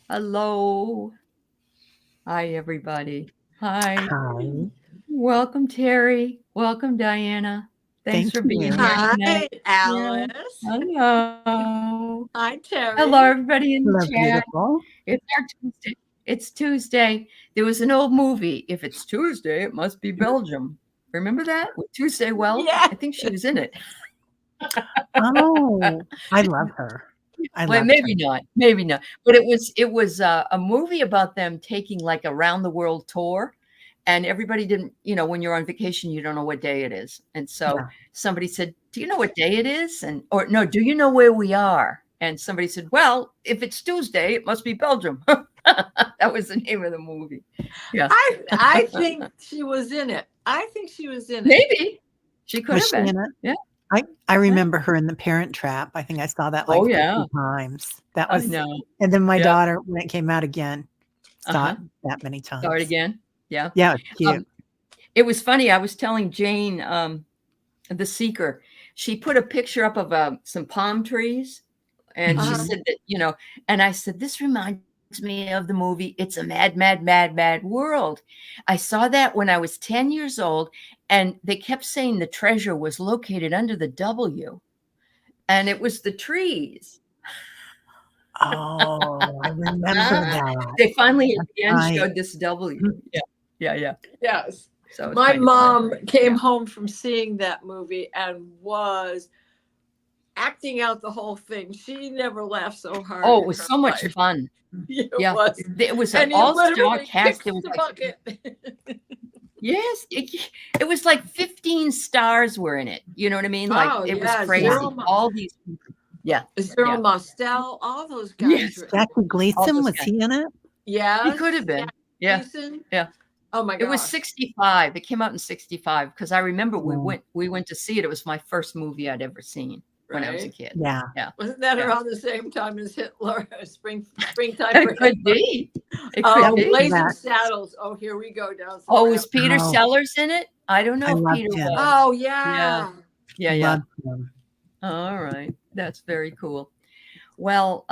Hello. Hi, everybody. Hi. Hi. Welcome, Teri. Welcome, Diana. Thanks Thank for being you. here Hi, tonight. Yeah. Alice. Hello. Hi, Hello, Teri. everybody in the Hello, chat. beautiful. It's our Tuesday. It's Tuesday. There was an old movie. If it's Tuesday, it must be Belgium. Remember that with Tuesday Wells? Yeah. I think she was in it. Oh, I love her. I Well, loved her. maybe not. Maybe not. But it was a movie about them taking like a round the world tour, and everybody didn't. When you're on vacation, you don't know what day it is, and so Yeah. somebody said, "Do you know what day it is?" And or no, "Do you know where we are?" And somebody said, "Well, if it's Tuesday, it must be Belgium." That was the name of the movie. Yeah, I think she was in it. I think she was in it. maybe she could Was have she in been. it? Yeah. I Yeah. remember her in The Parent Trap. I think I saw that Oh like yeah, 50 times. That I was, know. and then my Yeah. daughter, when it came out again, saw Uh-huh. it that many Saw it times. again. Yeah. Yeah, it's cute. Um, It was funny. I was telling Jane, the seeker, she put a picture up of some palm trees, and she Uh-huh. Hmm. said that, and I said, this reminds me of the movie It's a Mad, Mad, Mad, Mad World. I saw that when I was 10 years old, and they kept saying the treasure was located under the W, and it was the trees. Oh, I remember that. They finally at That's the end right. showed this W. Yeah, yeah, yeah. Yes. So it's My kind of funny. mom came Yeah. home from seeing that movie and was acting out the whole thing. She never laughed so hard Oh, it in was her so much life. fun. It Yeah, was. it was an And he all-star literally cast. There kicks was the like bucket. yes, it was like 15 stars were in it. You know what I mean? Like Oh, it was yeah. Yeah. crazy. All these people. Yeah, Zero yeah, Mostel, all those guys yes, were. Jackie all Gleason, those was guys. he in it? He could Yes. have Jack been. Yeah, Gleason. yeah. Oh my It was gosh. 65. It came out in 65 because I remember we Yeah. went we went to see it. It was my first movie I'd ever seen when I was a Right? kid. Yeah. Yeah, Wasn't that yeah. around the same time as Hitler? Springtime for It could Hitler. be. It That could was be. Blazing that. Saddles. Oh, here we go down some Oh, was rabbit. Peter Oh, Sellers in it? I don't I know if Peter loved him. was. Oh Yeah, yeah. yeah, yeah. Loved him. All right. That's very cool. Well,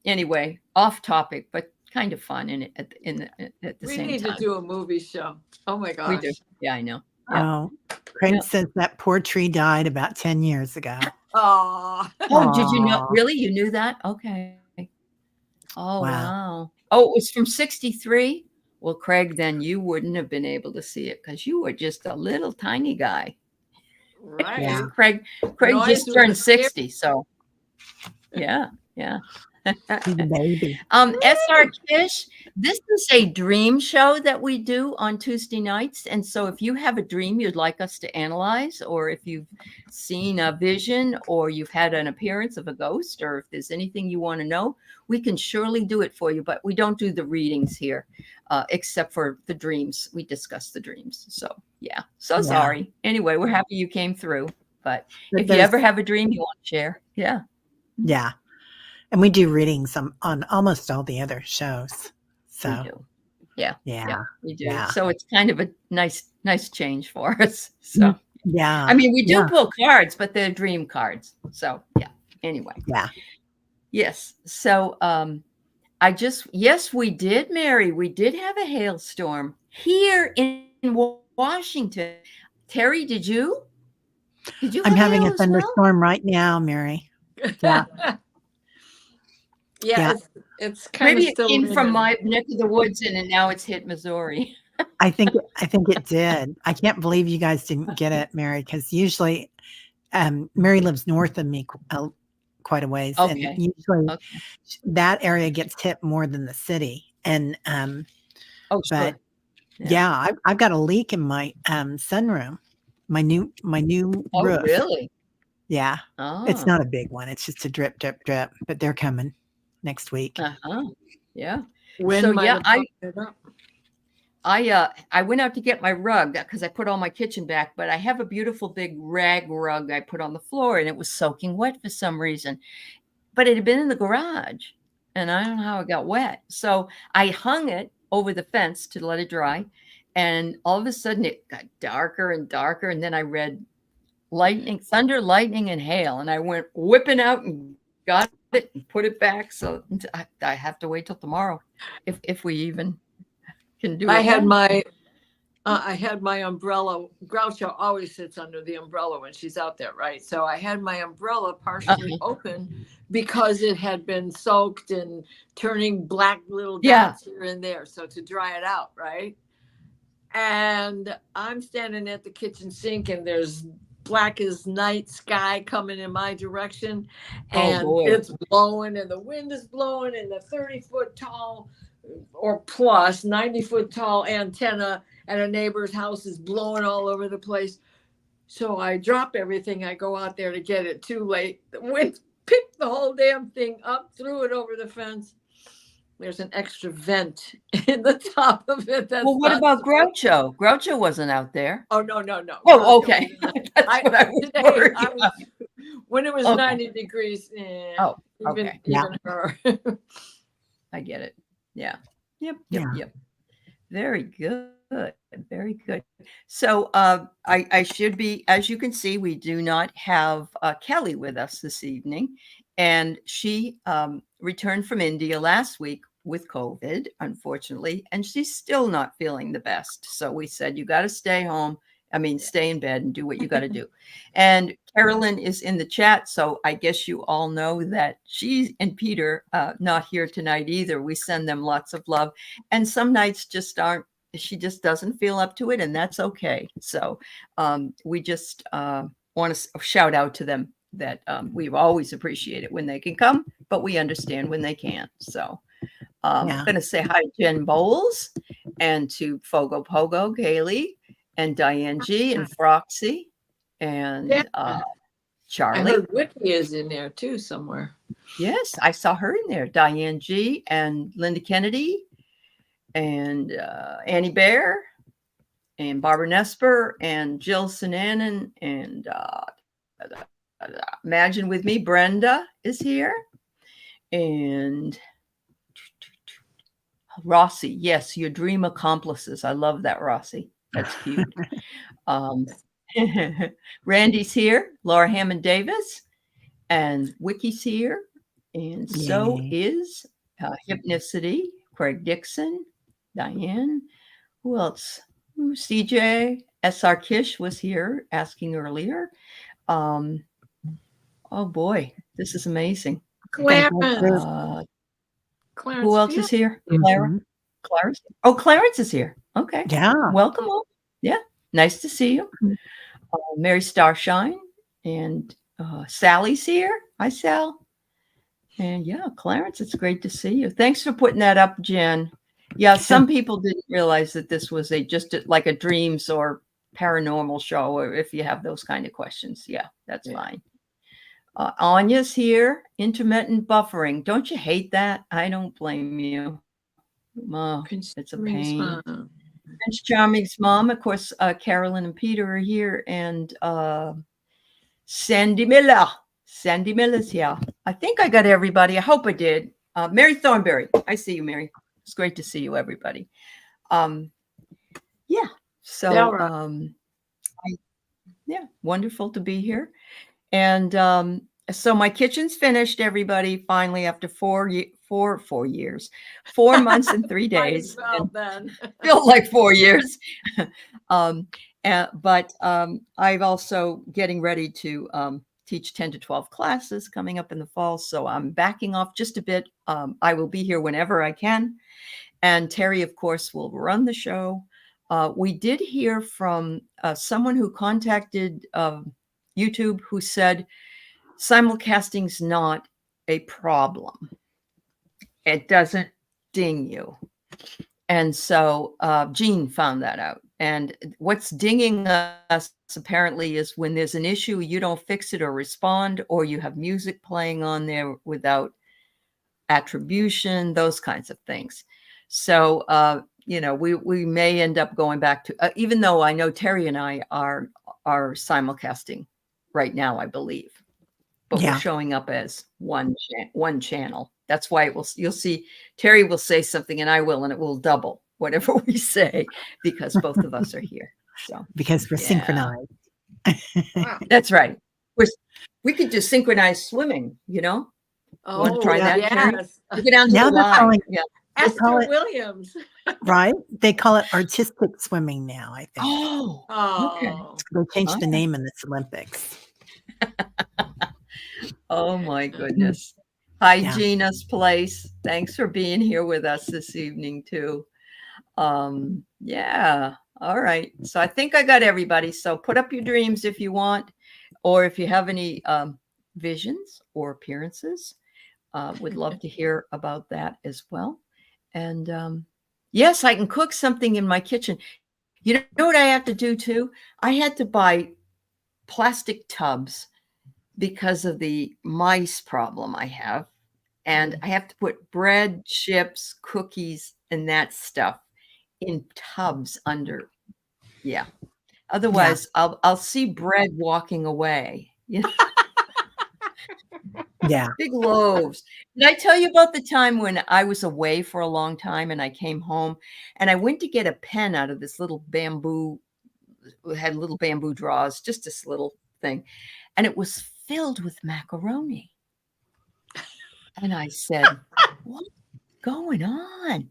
anyway, off topic, but kind of fun at the We same need to time. do a movie show. Oh my We do. gosh. Yeah, I know. Yeah, Oh, yeah. Craig says that poor tree died about 10 years ago. Oh. Oh, did you know? Aw, Really? You knew that? Okay. Oh, wow. wow. Oh, it was from 63? Well, Craig, then you wouldn't have been able to see it because you were just a little tiny guy. Yeah. Right. Craig Noise just was a turned scare. 60, so yeah, yeah. He's a baby. SR Kish, this is a dream show that we do on Tuesday nights. And so if you have a dream you'd like us to analyze, or if you've seen a vision, or you've had an appearance of a ghost, or if there's anything you want to know, we can surely do it for you. But we don't do the readings here, except for the dreams. We discuss the dreams. So, yeah. So Yeah. sorry. Anyway, we're happy you came through. But But if you ever there's, have a dream you want to share, yeah. yeah. And we do readings on almost all the other shows. We So, do. Yeah, yeah, yeah. we do. Yeah. So it's kind of a nice change for us. Mm, So, I yeah. mean, we do Yeah. pull cards, but they're dream cards. So, yeah. Anyway, Yeah. yes. So, yes, we did, Mary. We did have a hailstorm here in Washington. Terry, did you have I'm hail having as a well? thunderstorm right now, Mary. Yeah. Yeah, Yeah. it's kind Maybe of it still came from raining. my neck of the woods and now it's hit Missouri. I think it did. I can't believe you guys didn't get it, Mary, because usually Mary lives north of me quite a ways, and Okay. usually Okay. that area gets hit more than the city. And Oh, but sure. Yeah. yeah, I've got a leak in my sunroom, my new Oh, roof. really? Yeah, it's Oh. not a big one. It's just a drip, drip, drip. But they're coming next week. Uh-huh. Yeah. So Wind might yeah, have brought it up. I went out to get my rug because I put all my kitchen back, but I have a beautiful big rag rug I put on the floor and it was soaking wet for some reason. But it had been in the garage and I don't know how it got wet. So I hung it over the fence to let it dry. And all of a sudden it got darker and darker. And then I read lightning, thunder, lightning, and hail. And I went whipping out and got it and put it back. So I have to wait till tomorrow, if we even can do it. I had my umbrella. Groucho always sits under the umbrella when she's out there, right? So I had my umbrella partially open because it had been soaked and turning black little dots here and there. So to dry it out, right? And I'm standing at the kitchen sink and there's black as night sky coming in my direction. And it's blowing and the wind is blowing and the 30-foot tall or plus 90-foot tall antenna at a neighbor's house is blowing all over the place. So I drop everything. I go out there to get it. Too late. The wind picked the whole damn thing up, threw it over the fence. There's an extra vent in the top of it. Well, what about Groucho? Groucho wasn't out there. Oh, no. Oh, okay. That's what I was worried about. When it was 90 degrees, even her. I get it. Yeah. Yep. Very good. Very good. So I should be, as you can see, we do not have Kelly with us this evening. And she returned from India last week with COVID, unfortunately, and she's still not feeling the best. So we said, you got to stay home. I mean, stay in bed and do what you got to do. And Carolyn is in the chat. So I guess you all know that she and Peter not here tonight either. We send them lots of love. And some nights just aren't, she just doesn't feel up to it. And that's okay. So we just want to shout out to them that we always appreciate it when they can come, but we understand when they can't. So I'm going to say hi to Jen Bowles and to Fogo Pogo, Aley, and Diane G, and Froxy, and Charlie. I heard Whitney is in there too somewhere. Yes, I saw her in there. Diane G and Linda Kennedy and Annie Bear and Barbara Nesper and Jill Sinanan and imagine with me, Brenda is here. And Rossi, yes, your dream accomplices. I love that, Rossi. That's cute. Randy's here, Laura Hammond Davis, and Wicky's here. And so is Hypnicity, Craig Dixon, Diane. Who else? CJ, SR Kish was here asking earlier. Oh boy, this is amazing. Clarence. Who else is here? Clarence. Oh, Clarence is here. Okay. Yeah. Welcome all. Yeah. Nice to see you. Mary Starshine and Sally's here. Hi, Sal. And yeah, Clarence, it's great to see you. Thanks for putting that up, Jen. Yeah, some people didn't realize that this was like a dreams or paranormal show, or if you have those kind of questions. Yeah, that's fine. Anya's here. Intermittent buffering. Don't you hate that? I don't blame you. It's a pain. Prince Charming's mom, of course, Carolyn and Peter are here, and Sandy Miller. Sandy Miller's here. I think I got everybody. I hope I did. Mary Thornberry. I see you, Mary. It's great to see you, everybody. Yeah. So, wonderful to be here. And so my kitchen's finished, everybody, finally, after 4 years, 4 months and 3 days. Felt like 4 years. But I've also getting ready to teach 10 to 12 classes coming up in the fall. So I'm backing off just a bit. I will be here whenever I can. And Teri, of course, will run the show. We did hear from someone who contacted YouTube who said simulcasting's not a problem. It doesn't ding you. And so Jean found that out. And what's dinging us apparently is when there's an issue, you don't fix it or respond, or you have music playing on there without attribution, those kinds of things. So, we may end up going back to, even though I know Teri and I are simulcasting right now, I believe, but we're showing up as one channel. That's why you'll see Teri will say something and I will, and it will double whatever we say because both of us are here. So because we're synchronized. Wow. That's right. We could do synchronized swimming, Want to try that, Teri? yes. You get down to Now the they're line. calling, Yeah. they call Esther it, Williams. right? They call it artistic swimming now, I think. Oh, okay. Oh, They changed the Okay. name in this Olympics. Oh my goodness. Hi, Yeah. Gina's Place. Thanks for being here with us this evening too. Yeah. All right. So I think I got everybody. So put up your dreams if you want, or if you have any visions or appearances. Would love to hear about that as well. And yes, I can cook something in my kitchen. You know what I have to do too? I had to buy plastic tubs because of the mice problem I have. And I have to put bread, chips, cookies, and that stuff in tubs under. Yeah. Otherwise, I'll see bread walking away. You know, Yeah. big loaves. Did I tell you about the time when I was away for a long time and I came home and I went to get a pen out of this little bamboo, it had little bamboo drawers, just this little thing, and it was filled with macaroni. And I said, what's going on?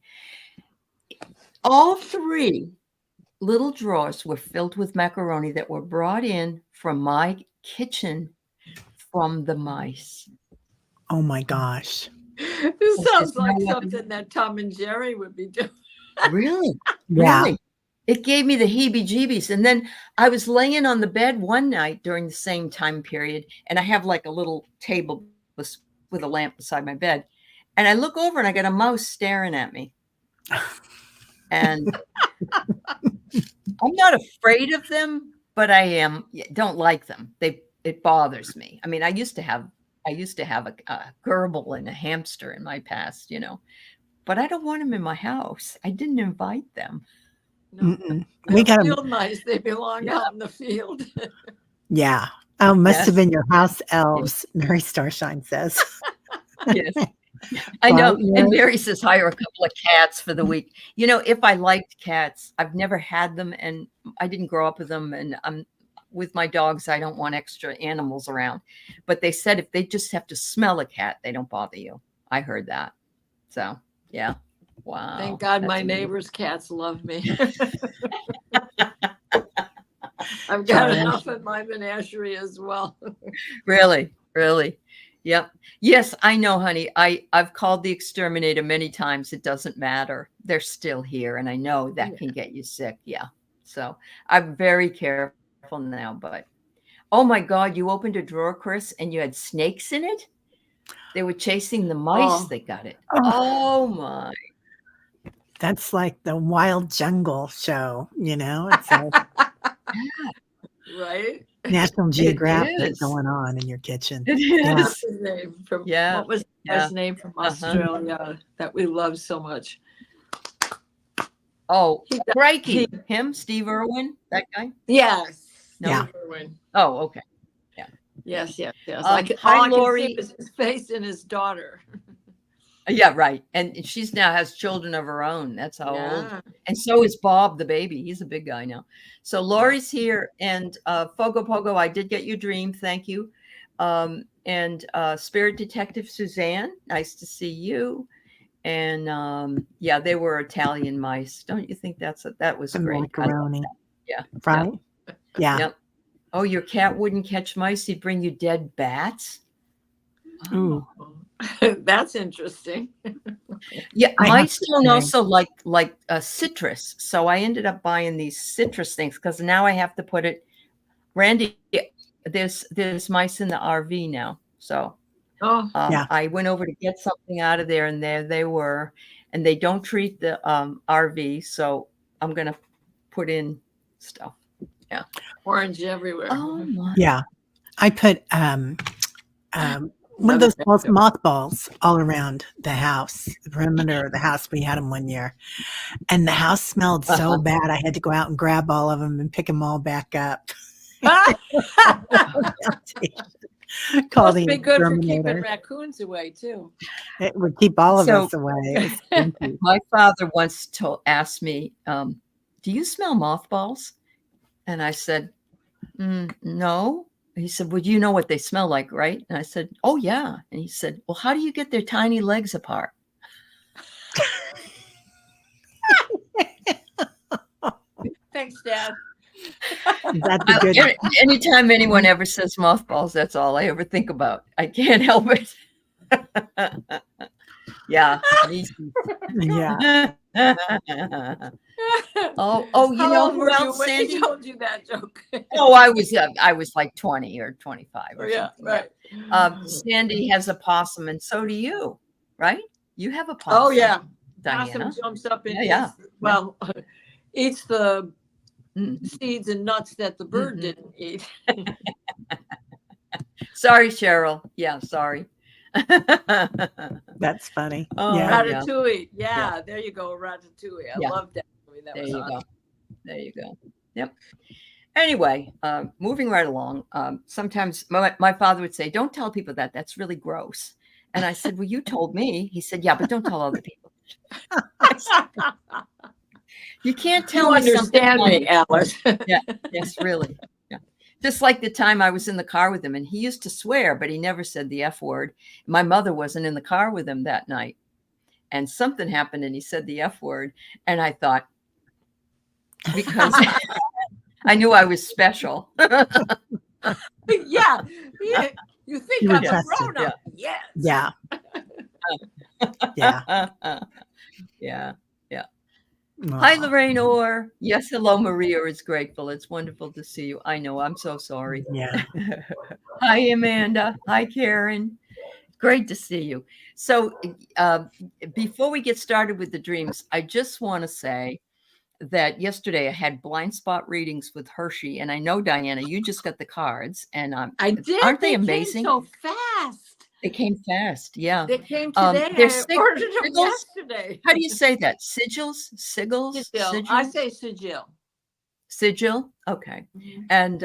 All three little drawers were filled with macaroni that were brought in from my kitchen from the mice. Oh my gosh. this sounds There's no like other- something that Tom and Jerry would be doing. Really? Yeah. Really? It gave me the heebie-jeebies. And then I was laying on the bed one night during the same time period, and I have like a little table with a lamp beside my bed. And I look over and I got a mouse staring at me. And I'm not afraid of them, but don't like them. It bothers me. I mean, I used to have a gerbil and a hamster in my past, but I don't want them in my house. I didn't invite them. No, We got field mice. They belong out in the field. Yeah. Oh, must Yes. have been your house elves, Mary Starshine says. Yes. I know. Right, And Mary? Mary says hire a couple of cats for the week. If I liked cats, I've never had them and I didn't grow up with them. And I'm with my dogs. I don't want extra animals around. But they said if they just have to smell a cat, they don't bother you. I heard that. So, yeah. Wow. Thank God That's my amazing. neighbor's cats love me. I've got enough in my menagerie as well. Really, really. Yep. Yes, I know, honey. I've called the exterminator many times. It doesn't matter. They're still here. And I know that can get you sick. Yeah. So I'm very careful now, but oh my God, you opened a drawer, Chris, and you had snakes in it. They were chasing the mice. Oh. They got it. Oh. Oh my. That's like the Wild Jungle show, It's a Right? National Geographic is. going on in your kitchen. It Yeah. is. What's his name from? Yeah. What was his name from Australia that we love so much? Oh, He- crikey. Him, Steve Irwin, that guy? Yes. No. Yeah. Irwin. Oh, okay. Yes. Hi, all I can Lori. see was his face and his daughter. Yeah, right. And she's now has children of her own. That's how old. Yeah. And so is Bob, the baby. He's a big guy now. So Lori's here. And Fogo Pogo, I did get your dream. Thank you. And Spirit Detective Suzanne, nice to see you. And yeah, they were Italian mice. Don't you think that was The great? macaroni. Yeah. Right? Yeah. Yep. Oh, your cat wouldn't catch mice. He'd bring you dead bats. Ooh. That's interesting. Yeah, I have mice to don't say- also like citrus. So I ended up buying these citrus things because now I have to put it. Randy, there's mice in the RV now. So Yeah. I went over to get something out of there, and there they were. And they don't treat the RV, so I'm gonna put in stuff. Yeah, Orange everywhere. oh my. Yeah. I put one of those mothballs all around the house, the perimeter of the house. We had them one year, and the house smelled so bad. I had to go out and grab all of them and pick them all back up. Call Must the be good for keeping exterminator. raccoons away too. It would keep all of So- us away. It was stinky. My father once asked me, "Do you smell mothballs?" And I said, "No." he said, well, you know what they smell like, right? And I said, oh, yeah. And he said, well, how do you get their tiny legs apart? Thanks, Dad. That's a good. Anytime anyone ever says mothballs, that's all I ever think about. I can't help it. Yeah. Yeah. Oh, you How know old who were you else, when Sandy? he told you that joke? Oh, I was like 20 or 25 or Yeah, something. right. Sandy has a possum, and so do you, right? You have a possum. Oh yeah, Diana. possum jumps up and Yeah. eats the Mhm. seeds and nuts that the bird didn't eat. Sorry, Cheryl. Yeah, sorry. That's funny. Oh, Yeah. Ratatouille. Yeah, there you go, Ratatouille. I Yeah. love that movie. That There was you awesome. go. There you go. Yep. Anyway, moving right along. Sometimes my father would say, "Don't tell people that. That's really gross." And I said, "Well, you told me." He said, "Yeah, but don't tell other people." You can't tell You me something understand me, funny. Alice. Yeah. Yes, really. Yeah. Just like the time I was in the car with him, and he used to swear, but he never said the F word. My mother wasn't in the car with him that night, and something happened, and he said the F word, and I thought, because I knew I was special. Yeah. You think You were I'm a tested. grown up? Yes. Yeah. Yeah. Yeah. Aw. Hi, Lorraine Orr. Yes, hello, Maria is grateful. It's wonderful to see you. I know, I'm so sorry. Yeah. Hi, Amanda. Hi, Karen. Great to see you. So before we get started with the dreams, I just want to say that yesterday I had blind spot readings with Hershey, and I know, Diana, you just got the cards, and I did. aren't they amazing? Came so fast. They came fast. Yeah. They came today. They're I ordered them sigils. yesterday. How do you say that? Sigils? Sigils? Sigil. I say sigil. Sigil? Okay. And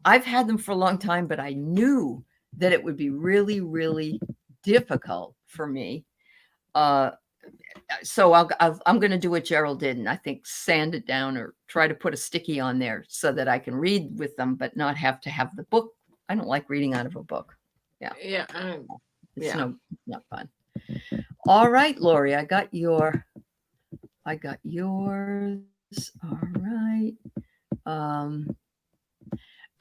I've had them for a long time, but I knew that it would be really, really difficult for me. So I'm going to do what Gerald did, and I think sand it down or try to put a sticky on there so that I can read with them, but not have to have the book. I don't like reading out of a book. Yeah. It's not fun. All right, Lori, I got yours. All right.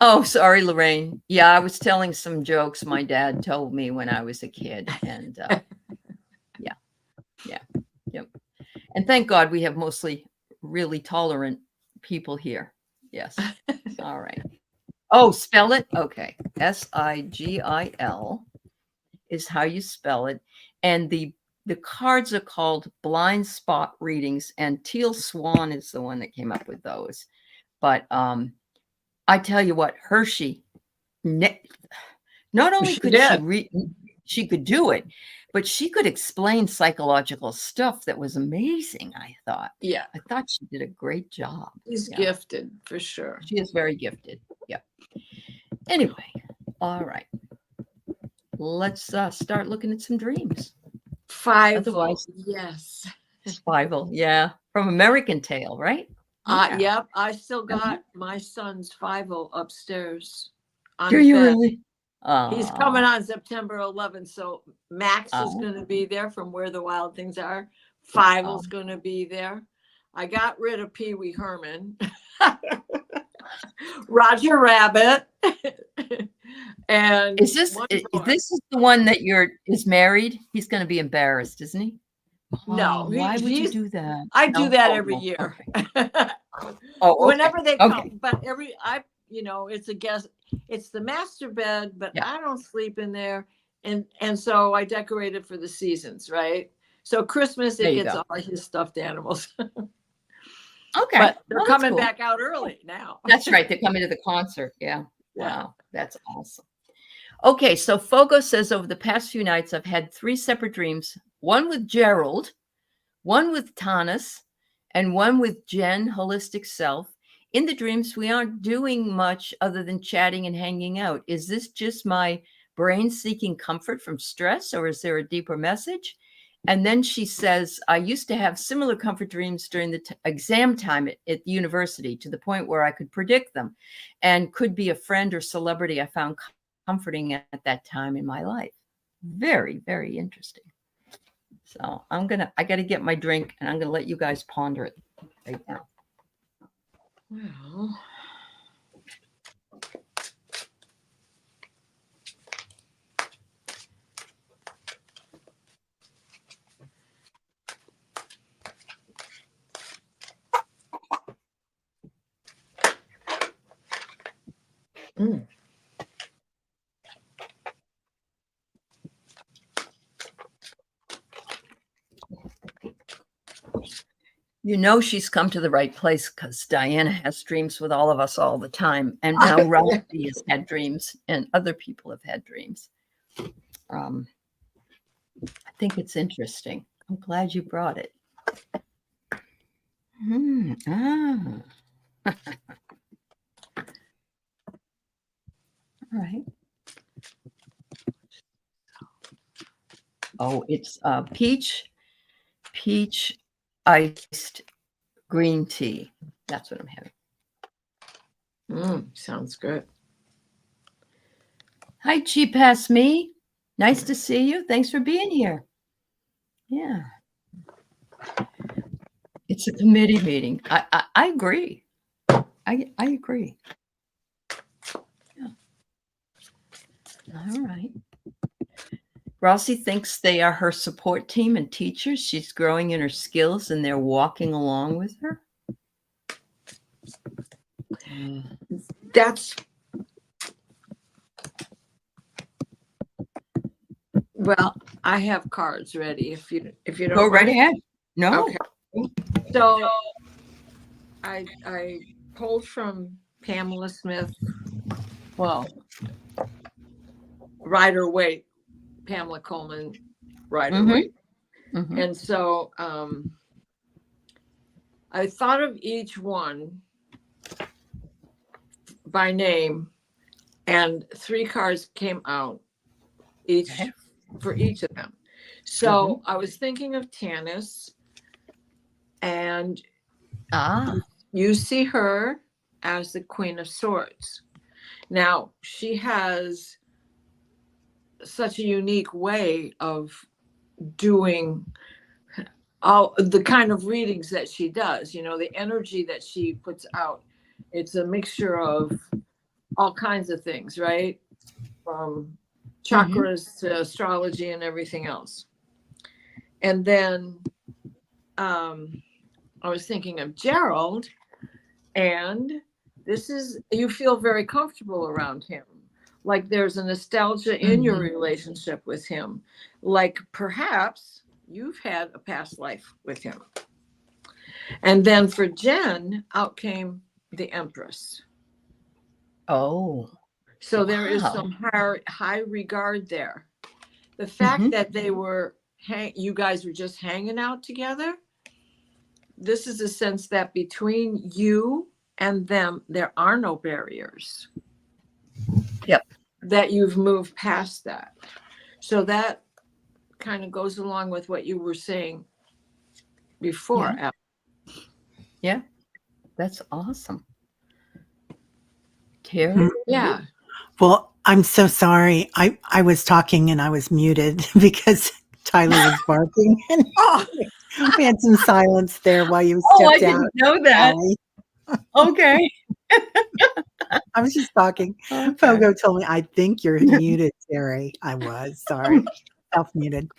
Oh, sorry, Lorraine. Yeah, I was telling some jokes my dad told me when I was a kid. And yep. And thank God we have mostly really tolerant people here. Yes. All right. Oh, spell it? Okay. Sigil is how you spell it. And the cards are called blind spot readings, and Teal Swan is the one that came up with those. But I tell you what, Hershey, not only could she read, she could do it, but she could explain psychological stuff that was amazing, I thought. Yeah. I thought she did a great job. She's gifted for sure. She is very gifted. Yep. Anyway, all right. Let's start looking at some dreams. Otherwise, yes. Fivel, yeah. From American Tail, right? Yep. I still got my son's Fivel upstairs. Do you really? He's coming on September 11th. So Max is going to be there from Where the Wild Things Are. Fivel's going to be there. I got rid of Pee Wee Herman. Roger Rabbit. And is this the one that is married? He's going to be embarrassed, isn't he? No. Why would you do that? I do that every year. Okay. Whenever they come, but it's a guest. It's the master bed, but I don't sleep in there, and so I decorate it for the seasons, right? So Christmas it gets all his stuffed animals. Okay, but they're coming back out early now. That's right. They're coming to the concert. Yeah. Wow, that's awesome. Okay, so Fogo says over the past few nights I've had 3 separate dreams. One with Gerald, one with Tanis, and one with Jen, Holistic Self. In the dreams, we aren't doing much other than chatting and hanging out. Is this just my brain seeking comfort from stress, or is there a deeper message? And then she says, I used to have similar comfort dreams during the exam time at the university, to the point where I could predict them and could be a friend or celebrity I found comforting at that time in my life. Very, very interesting. So I got to get my drink, and I'm going to let you guys ponder it right now. Well, You know she's come to the right place, because Diana has dreams with all of us all the time. And now Ralphie has had dreams, and other people have had dreams. I think it's interesting. I'm glad you brought it. All right. Oh, it's peach iced green tea. That's what I'm having. Sounds good. Hi, Chi Pass Me. Nice to see you. Thanks for being here. Yeah. It's a committee meeting. I agree. I agree. Yeah. All right. Rossi thinks they are her support team and teachers. She's growing in her skills, and they're walking along with her. That's, well, I have cards ready. If you don't Go right mind. ahead. No. Okay. So I pulled from Pamela Smith. Well, Rider-Waite, Pamela Coleman, Rider-Waite. Mm-hmm. And so I thought of each one by name, and 3 cards came out each for each of them. So I was thinking of Tanis, and you see her as the Queen of Swords. Now, she has such a unique way of doing all the kind of readings that she does. You know, the energy that she puts out, it's a mixture of all kinds of things, right? From chakras to astrology and everything else. And then I was thinking of Gerald, and this is, you feel very comfortable around him. Like there's a nostalgia in your relationship with him. Like perhaps you've had a past life with him. And then for Jen, out came the Empress. Oh. So there is some high regard there. The fact that they were, you guys were just hanging out together, this is a sense that between you and them, there are no barriers. Yep. That you've moved past that. So that kind of goes along with what you were saying before. Yeah. That's awesome. Teri? Yeah. Well, I'm so sorry. I was talking and I was muted because Tyler was barking. And we had some silence there while you stepped out. I didn't know that. Okay. I was just talking. Okay. Fogo told me, I think you're muted, Teri. I was, sorry. Self-muted.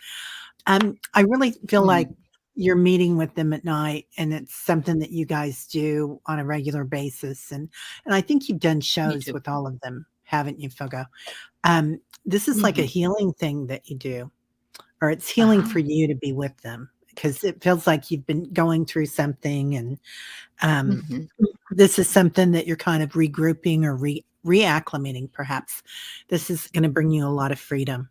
I really feel like you're meeting with them at night, and it's something that you guys do on a regular basis. And I think you've done shows with all of them, haven't you, Fogo? This is like a healing thing that you do, or it's healing for you to be with them, because it feels like you've been going through something, and this is something that you're kind of regrouping or reacclimating, perhaps. This is going to bring you a lot of freedom.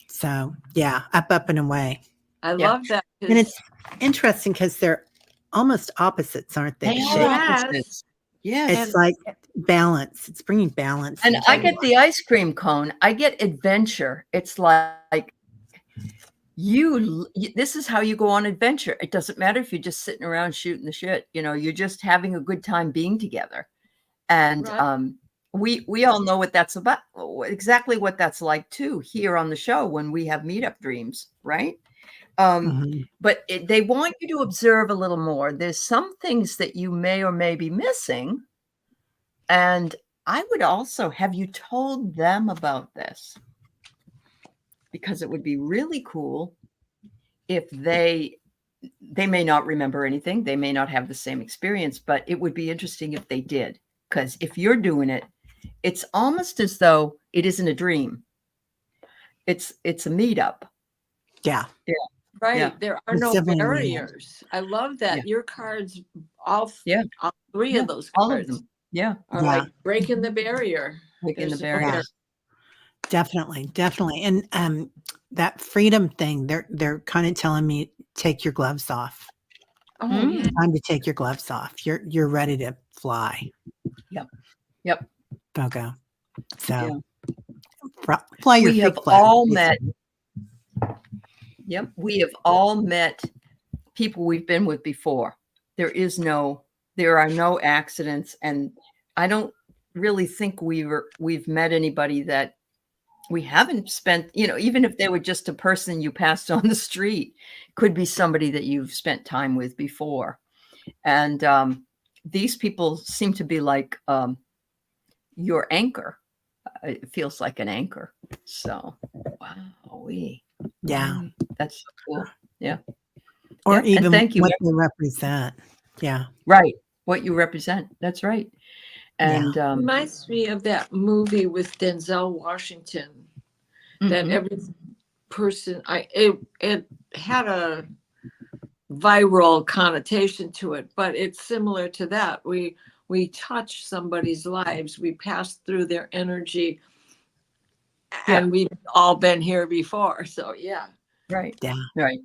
So, yeah, up and away. I love that. And it's interesting because they're almost opposites, aren't they? Yes. It's like balance. It's bringing balance. And I get the ice cream cone. I get adventure. It's like this is how you go on adventure. It doesn't matter if you're just sitting around shooting the shit, you're just having a good time being together. And Right. we all know what that's about, exactly what that's like too, here on the show when we have meetup dreams, right? But they want you to observe a little more. There's some things that you may or may be missing. And I would also have you told them about this, because it would be really cool if they may not remember anything. They may not have the same experience, but it would be interesting if they did. Because if you're doing it, it's almost as though it isn't a dream. It's a meetup. Yeah. Yeah. Right. Yeah. There are It's no definitely needed. barriers. I love that. Yeah. Your cards, all three Yeah. of those All cards of them. Yeah. are like breaking the barrier. Breaking the There's no barriers. Definitely. And that freedom thing, they're kind of telling me, take your gloves off. Oh, yeah. Time to take your gloves off. You're ready to fly. Yep. Bogo. So Yeah. fly your We have freak flag, all basically. met. Yep. We have all met people we've been with before. There are no accidents. And I don't really think we've met anybody that we haven't spent, even if they were just a person you passed on the street, could be somebody that you've spent time with before. And these people seem to be like your anchor. It feels like an anchor. So, wow. Yeah. That's so cool. Yeah. Or Yeah. even And thank you. what they represent. Yeah. Right. What you represent. That's right. And reminds me of that movie with Denzel Washington. That every person, it had a viral connotation to it, but it's similar to that. We touch somebody's lives, we pass through their energy, and we've all been here before. So yeah. Right. Yeah. Right.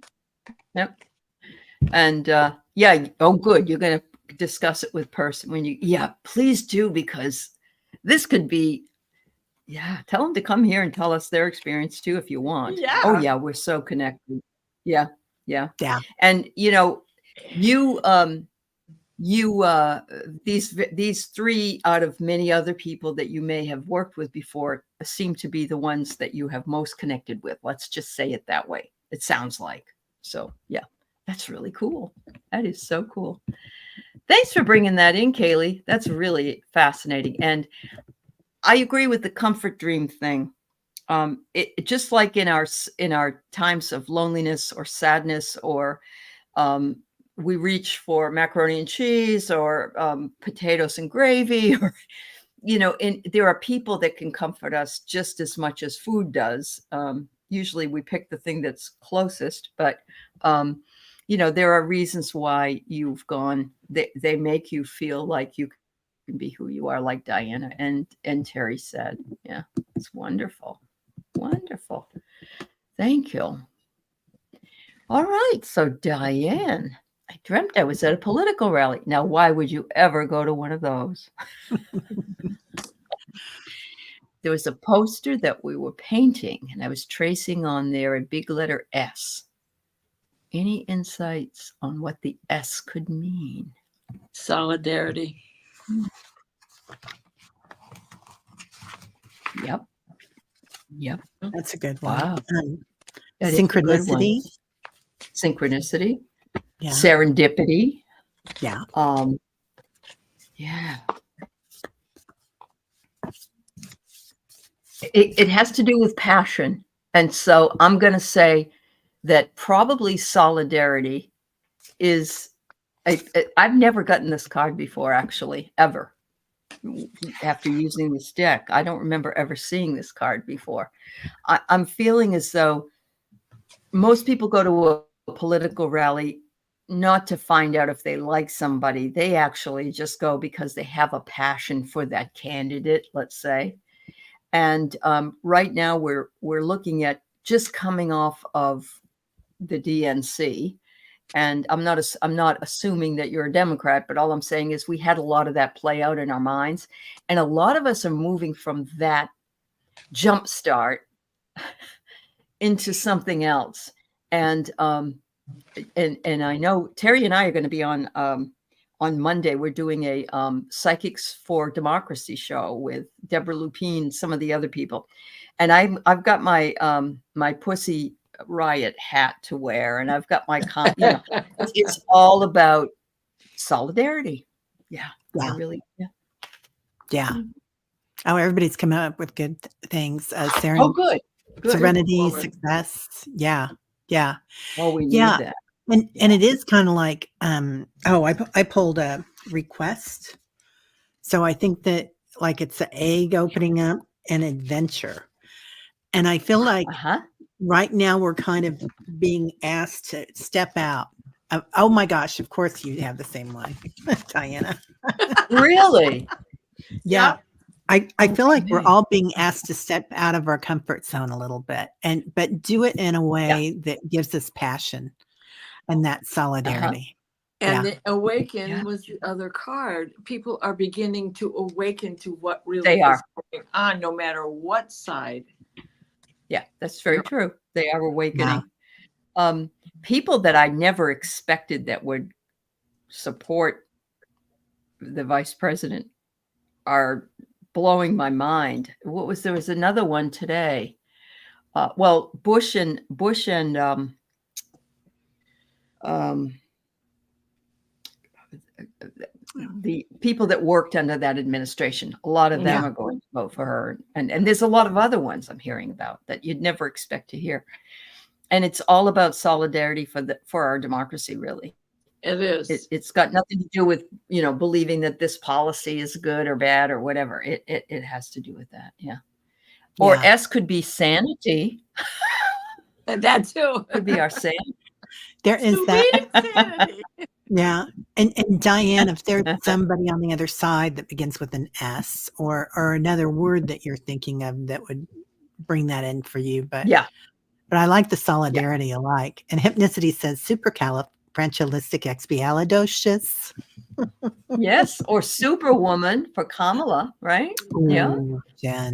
Yep. And oh, good. You're going to discuss it with person when please do, because this could be. Yeah, tell them to come here and tell us their experience too if you want. Yeah. Oh yeah, we're so connected. Yeah. And these three out of many other people that you may have worked with before seem to be the ones that you have most connected with. Let's just say it that way. It sounds like. So yeah, that's really cool. That is so cool. Thanks for bringing that in, Kaylee. That's really fascinating. And I agree with the comfort dream thing. It just like in our times of loneliness or sadness, or we reach for macaroni and cheese or potatoes and gravy, or there are people that can comfort us just as much as food does. Usually we pick the thing that's closest, but there are reasons why you've gone. They make you feel like you can be who you are, like Diana and Teri said. Yeah, it's wonderful. Wonderful. Thank you. All right. So Diane, I dreamt I was at a political rally. Now, why would you ever go to one of those? There was a poster that we were painting, and I was tracing on there a big letter S. Any insights on what the S could mean? Solidarity. Yep. That's a good one. Wow. Synchronicity. Synchronicity. Yeah. Serendipity. Yeah. Yeah. It has to do with passion. And so I'm going to say that probably solidarity is, I've never gotten this card before, actually, ever. After using this deck, I don't remember ever seeing this card before. I'm feeling as though most people go to a political rally not to find out if they like somebody. They actually just go because they have a passion for that candidate, let's say. And right now we're looking at just coming off of the DNC. And I'm not assuming that you're a Democrat, but all I'm saying is we had a lot of that play out in our minds. And a lot of us are moving from that jump start into something else. And I know Teri and I are going to be on Monday. We're doing a Psychics for Democracy show with Deborah Lupine, some of the other people, and I've got my my Pussy Riot hat to wear, and I've got my it's all about solidarity. Yeah, Yeah. really. Yeah. Yeah. Oh, everybody's coming up with good things. Oh, good. Serenity, success. Yeah. Yeah. Oh, we need Yeah. that. And it is kind of like, I pulled a request. So I think that like it's an egg opening up and adventure. And I feel like right now we're kind of being asked to step out. Oh my gosh, of course you have the same one, Diana. Really? Yeah. I feel like we're all being asked to step out of our comfort zone a little bit but do it in a way that gives us passion and that solidarity. And the awaken was the other card. People are beginning to awaken to what really is going on, no matter what side. Yeah, that's very true. They are awakening. People that I never expected that would support the vice president are blowing my mind. There was another one today. Well, Bush and the people that worked under that administration, a lot of them are going to vote for her. And there's a lot of other ones I'm hearing about that you'd never expect to hear. And it's all about solidarity for our democracy, really. It is. It's got nothing to do with, believing that this policy is good or bad or whatever. It has to do with that. Yeah. Or S could be sanity. And that too. Could be our sanity. There is that. Yeah. And Diane, if there's somebody on the other side that begins with an S or another word that you're thinking of that would bring that in for you. But I like the solidarity alike. And Hypnicity says supercalifragilisticexpialidocious. Yes, or Superwoman for Kamala, right? Ooh, Jen,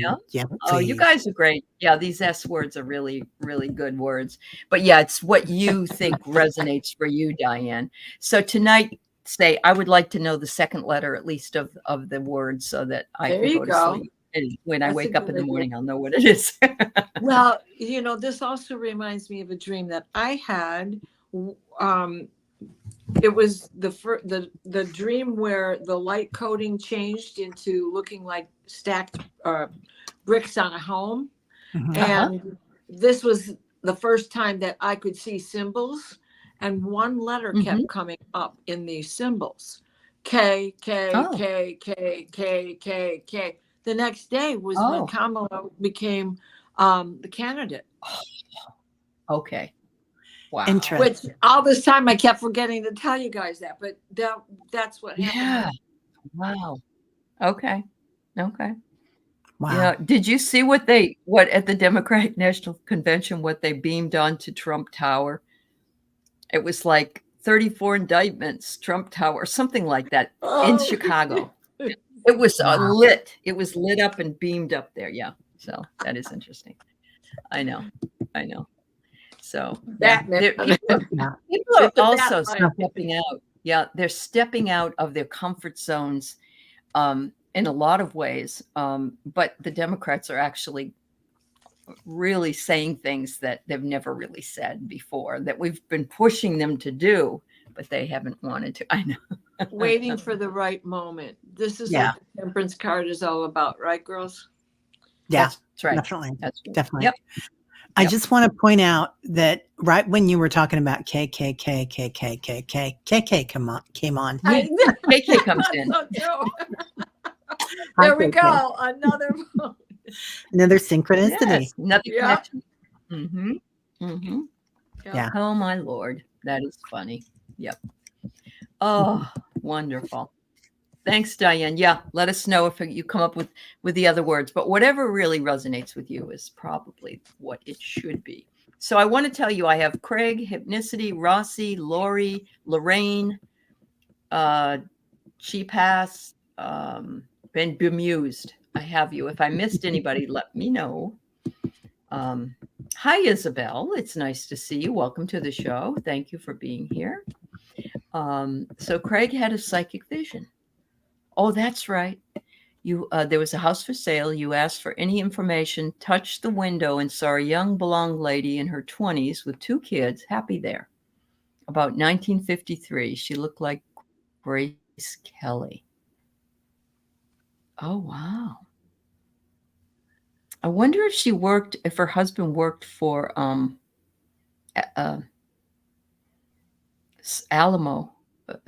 Oh, you guys are great. Yeah, these S words are really, really good words. But yeah, it's what you think resonates for you, Diane. So tonight, say, I would like to know the second letter, at least of the word, so that I can go to sleep. And when I wake up in the morning, I'll know what it is. Well, this also reminds me of a dream that I had. It was the dream where the light coating changed into looking like stacked bricks on a home. And this was the first time that I could see symbols, and one letter kept coming up in these symbols. K, K, K, K, K, K, K. The next day was when Kamala became the candidate. Okay. Wow. Interesting. Which all this time I kept forgetting to tell you guys that, but that's what happened. Yeah. Wow. Okay. Wow. Yeah. Did you see what at the Democratic National Convention, what they beamed onto Trump Tower? It was like 34 indictments, Trump Tower, something like that in Chicago. It was lit. It was lit up and beamed up there. Yeah. So that is interesting. I know. So people are also stepping out. Yeah, they're stepping out of their comfort zones in a lot of ways. But the Democrats are actually really saying things that they've never really said before, that we've been pushing them to do, but they haven't wanted to. I know. Waiting for the right moment. This is what the Temperance card is all about, right, girls? Yeah, that's right. Definitely. That's right. Definitely. Yep. I just want to point out that right when you were talking about KKK came on. KK comes in. There we go. Another synchronicity. Yes, another connection. Yeah. Oh my Lord, that is funny. Yep. Oh, wonderful. Thanks, Diane. Yeah, let us know if you come up with the other words. But whatever really resonates with you is probably what it should be. So I want to tell you, I have Craig, Hypnicity, Rossi, Lori, Lorraine, Cheapass, been bemused. I have you. If I missed anybody, let me know. Hi, Isabel. It's nice to see you. Welcome to the show. Thank you for being here. So Craig had a psychic vision. Oh, that's right. There was a house for sale. You asked for any information, touched the window, and saw a young blonde lady in her 20s with 2 kids, happy there. About 1953. She looked like Grace Kelly. Oh, wow. I wonder if her husband worked for Alamo, but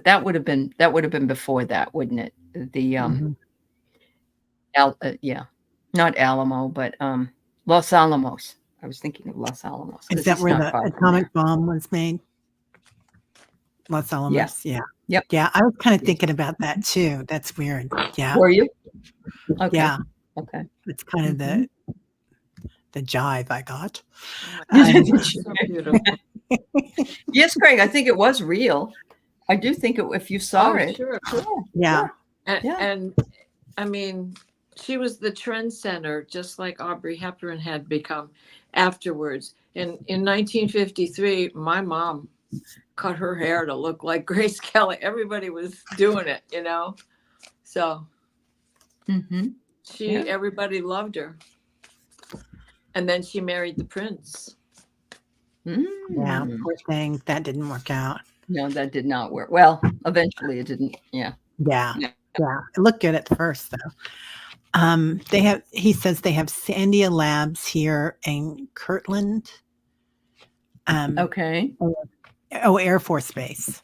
that would have been before that, wouldn't it? The yeah, not Alamo, but Los Alamos. I was thinking of Los Alamos Is because that he's where not the far from atomic there. bomb was made? Los Alamos. Yeah. Yep. Yeah. I was kind of thinking about that too. That's weird. Yeah. Were you? Okay. Yeah. Okay. It's kind of the jive I got. So beautiful. Yes, Craig. I think it was real. I do think if you saw it. Sure. Yeah. And I mean, she was the trend center, just like Audrey Hepburn had become afterwards. And in 1953, my mom cut her hair to look like Grace Kelly. Everybody was doing it, you know. So everybody loved her. And then she married the prince. Yeah. Poor thing. That didn't work out. No, that did not work. Well, eventually it didn't. Yeah. Yeah. It looked good at first though. He says they have Sandia Labs here in Kirtland. Okay. Air Force Base.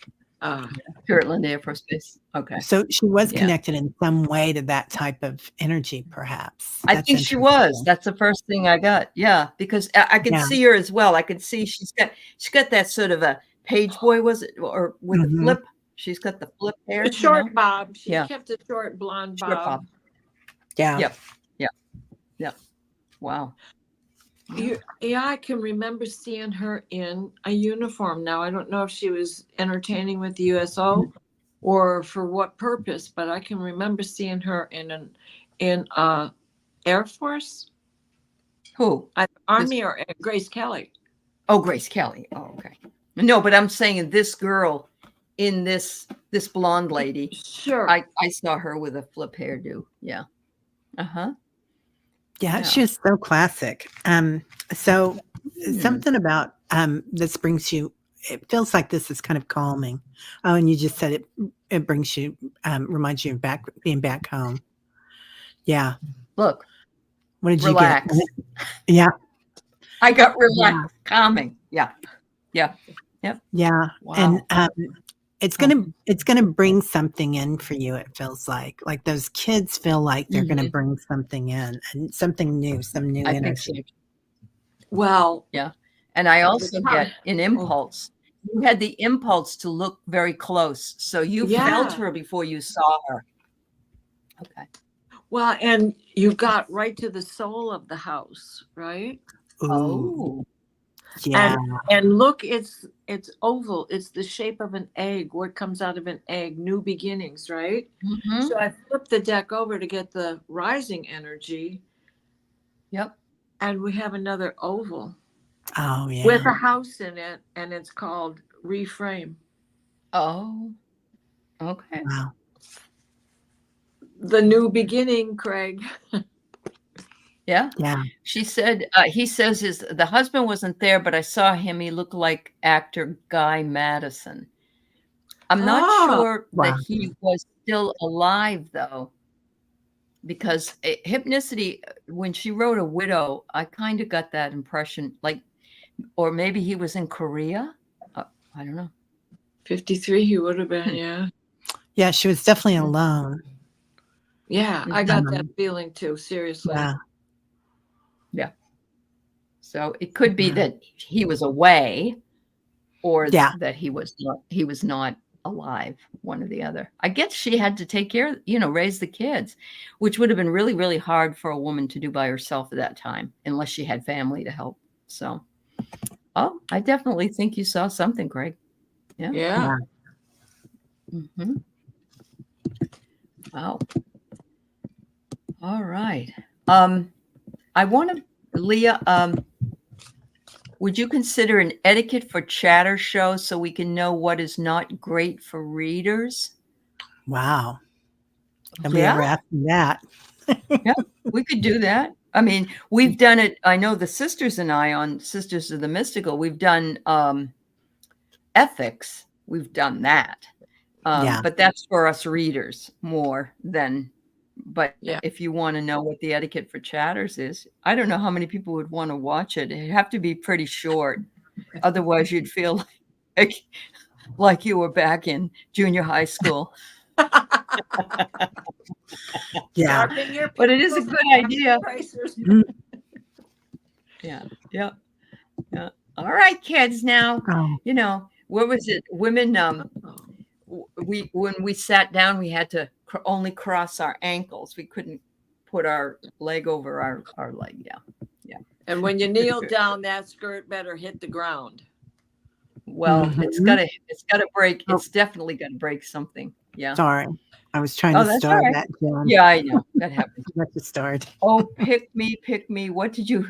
Kirtland Air Force Base. Okay. So she was connected in some way to that type of energy, perhaps. I think she was. That's the first thing I got. Yeah, because I could see her as well. I could see she's got that sort of a page boy, was it, or with a flip? She's got the flip hair. A short bob. She kept a short blonde bob. Yeah. Yep. Wow. Yeah, I can remember seeing her in a uniform. Now, I don't know if she was entertaining with the USO or for what purpose, but I can remember seeing her in Air Force. Who? Army or Grace Kelly. Oh, Grace Kelly. Oh, okay. No, but I'm saying this girl in this blonde lady. Sure. I saw her with a flip hairdo. Yeah. Yeah, she was so classic. So something about this brings you, it feels like this is kind of calming. Oh, and you just said it brings you, reminds you of being back home. Yeah. Look. What did relax. You get? Yeah. I got relaxed, calming. Yeah. Wow. And it's gonna bring something in for you. It feels like those kids feel like they're gonna bring something in and something new, some new energy. Think so. Well, yeah. And I also get an impulse. You had the impulse to look very close, so you felt her before you saw her. Okay. Well, and you got right to the soul of the house, right? Ooh. Yeah. And look, it's oval. It's the shape of an egg. What comes out of an egg? New beginnings, right? So I flipped the deck over to get the rising energy. Yep. And we have another oval. Oh, yeah. With a house in it, and it's called Reframe. Oh. Okay. Wow. The new beginning, Craig. Yeah. She said, he says the husband wasn't there, but I saw him. He looked like actor Guy Madison. I'm not sure that he was still alive, though, because Hypnicity, when she wrote A Widow, I kind of got that impression, or maybe he was in Korea. I don't know. 53, he would have been, yeah. Yeah, she was definitely alone. Yeah, I got that feeling too, seriously. Yeah. So it could be that he was away or that he was not alive, one or the other. I guess she had to take care, raise the kids, which would have been really, really hard for a woman to do by herself at that time, unless she had family to help. So, I definitely think you saw something, Craig. Yeah. Wow. All right. I want to Leah, would you consider an etiquette for chatter show so we can know what is not great for readers? Wow. Nobody Yeah. ever asked me that. Yeah, we could do that. I mean, we've done it. I know the sisters and I on Sisters of the Mystical, we've done ethics. We've done that. Yeah. But that's for us readers more than, but Yeah. if you want to know what the etiquette for chatters is, I don't know how many people would want to watch it. It'd have to be pretty short. Otherwise you'd feel like you were back in junior high school. Yeah. But it is a good idea. Yeah. Yeah. Yeah. All right, kids. Now, Oh, you know, what was it? Women, when we sat down, we had to only cross our ankles. We couldn't put our leg over our leg. Yeah. Yeah. And when you kneel down, that skirt better hit the ground. Well, it's gotta break. Oh. It's definitely gonna break something. Yeah. sorry. I was trying Oh, to that's start all right. that, Jen. Yeah, I know. That happens. Let you start. Oh, pick me. What did you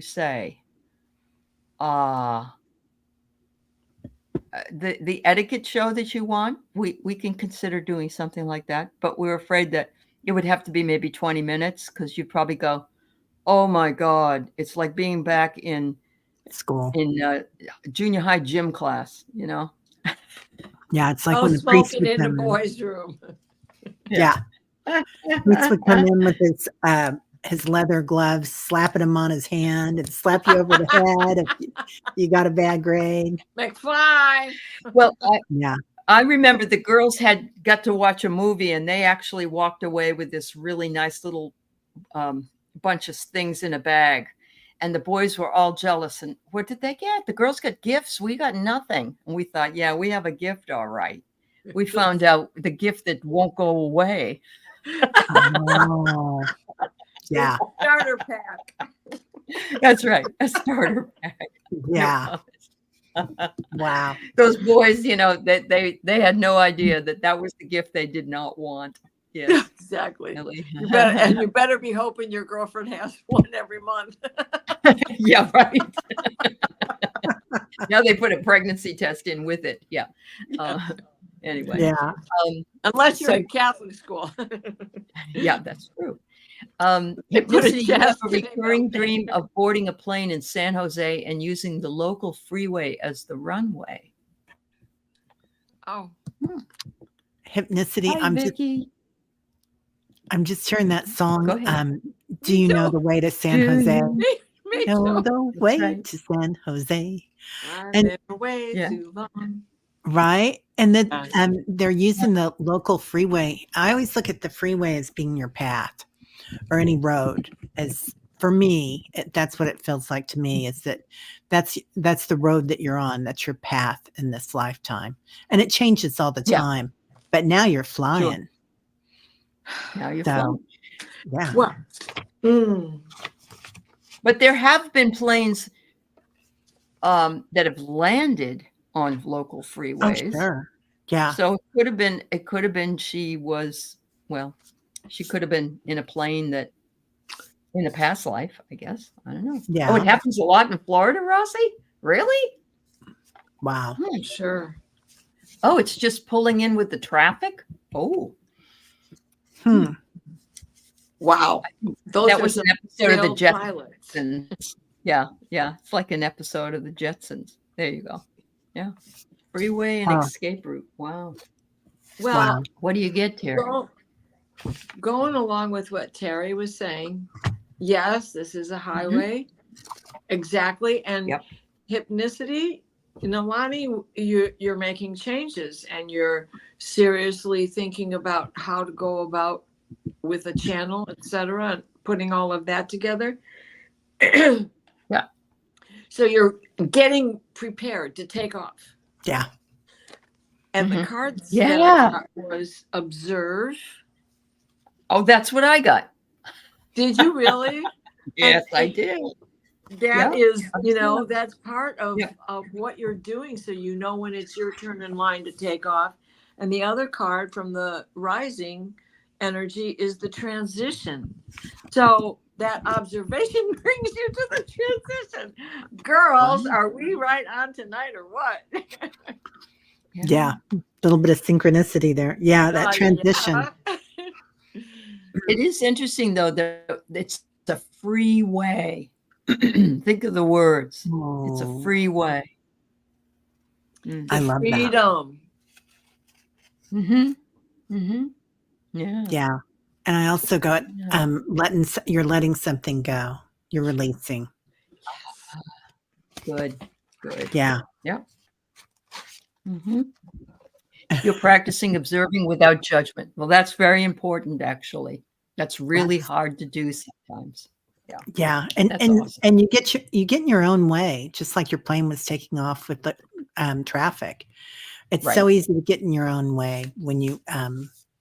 say? The etiquette show that you want, we can consider doing something like that, but we're afraid that it would have to be maybe 20 minutes because you'd probably go, oh my God, it's like being back in School. in junior high gym class, you know? Yeah, it's like when the priest smoking would in the come in. boys' room. Yeah. Priest would come in with his leather gloves, slapping him on his hand and slap you over the head if you got a bad grade. McFly. Well, Yeah. I remember the girls had got to watch a movie and they actually walked away with this really nice little bunch of things in a bag. And the boys were all jealous. And what did they get? The girls got gifts. We got nothing. And we thought, yeah, we have a gift. All right. We found out the gift that won't go away. Oh, yeah. Starter pack. That's right. A starter pack. Yeah. Wow. Those boys, you know, that they had no idea that was the gift they did not want. Yes, exactly. Really. You better be hoping your girlfriend has one every month. Yeah, right. Now they put a pregnancy test in with it. Yeah. Anyway. Yeah. Unless you're in Catholic school. Yeah, that's true. Hypnicity, you have a recurring dream of boarding a plane in San Jose and using the local freeway as the runway. Oh. Hypnicity. Hi, Vicky. I'm just hearing that song. Go ahead. Do you know the way to San Jose? Me Know too. the way right. to San Jose. I've And- been away too long. Right. And then they're using the local freeway. I always look at the freeway as being your path or any road. As for me, that's what it feels like to me, is that's the road that you're on. That's your path in this lifetime. And it changes all the time. But now you're flying. Now you're flying. Yeah. Well, But there have been planes that have landed on local freeways. Oh, sure. Yeah. So it could have been she could have been in a plane that in a past life, I guess. I don't know. Yeah. Oh, it happens a lot in Florida, Rossi? Really? Wow. sure. Oh, it's just pulling in with the traffic? Oh. Wow. That was an episode of the Jetsons. pilots. Yeah. It's like an episode of the Jetsons. There you go. Yeah. Freeway and escape route. Wow. Well, What do you get, Teri? Going along with what Teri was saying, yes, this is a highway. Exactly. And hypnicity, Lonnie, you're making changes and you're seriously thinking about how to go about with a channel, etc., and putting all of that together. Yeah. So you're getting prepared to take off. Yeah. And the card that I got was observe. Oh, that's what I got. Did you really? Yes, I did. That is, that's part of what you're doing. So you know when it's your turn in line to take off. And the other card from the rising energy is the transition. So that observation brings you to the transition. Girls, are we right on tonight or what? Yeah. A little bit of synchronicity there. Yeah, that transition. Yeah. It is interesting, though, that it's a free way. Think of the words. It's a free way. I love freedom. That. Yeah. Yeah. And I also got you're letting something go. You're releasing. Good. Yeah. Yeah. You're practicing observing without judgment. Well, that's very important, actually. That's really hard to do sometimes. Yeah. Yeah. And awesome. And you get in your own way, just like your plane was taking off with the traffic. It's so easy to get in your own way when you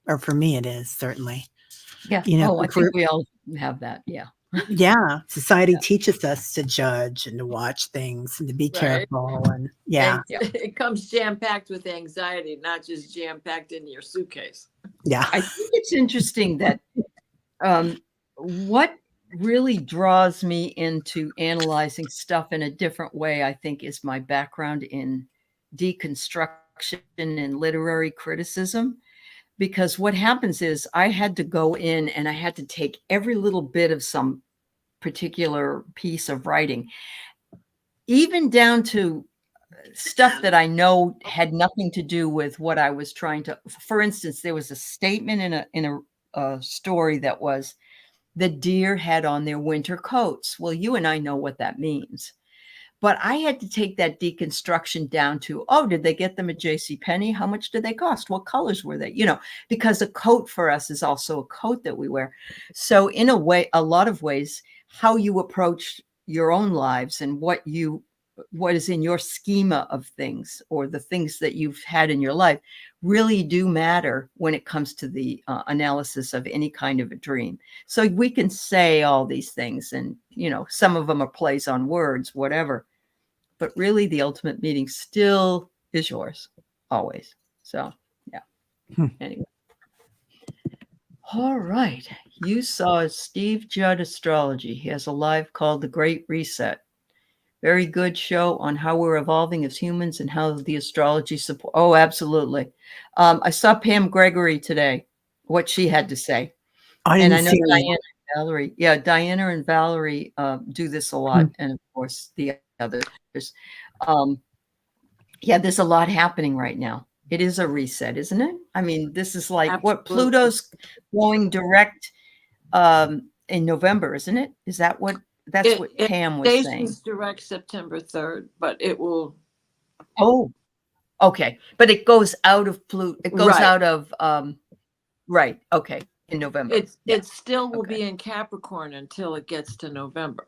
or for me it is, certainly. Yeah. You know, I think we all have that. Yeah. Yeah. Society teaches us to judge and to watch things and to be careful. And it comes jam-packed with anxiety, not just jam-packed in your suitcase. Yeah. I think it's interesting that what really draws me into analyzing stuff in a different way, I think, is my background in deconstruction and literary criticism. Because what happens is I had to go in and I had to take every little bit of some particular piece of writing, even down to stuff that I know had nothing to do with what I was trying to. For instance, there was a statement in a story that was the deer had on their winter coats. Well, you and I know what that means. But I had to take that deconstruction down to, did they get them at JCPenney? How much did they cost? What colors were they? Because a coat for us is also a coat that we wear. So in a way, a lot of ways, how you approach your own lives and what is in your schema of things or the things that you've had in your life really do matter when it comes to the analysis of any kind of a dream. So we can say all these things and, some of them are plays on words, whatever, but really the ultimate meaning still is yours always. So, yeah. Anyway. All right. You saw Steve Judd Astrology. He has a live called The Great Reset. Very good show on how we're evolving as humans and how the astrology support. Oh, absolutely. I saw Pam Gregory today, what she had to say. And I know Diana and Valerie. Yeah, Diana and Valerie do this a lot. And of course, the others. There's a lot happening right now. It is a reset, isn't it? I mean, this is like what Pluto's going direct in November, isn't it? Is that what? That's what Pam was saying. Station's direct September 3rd, but it will. Oh, okay. But it goes out of Pluto. It goes out of right. Okay, in November. It still will be in Capricorn until it gets to November,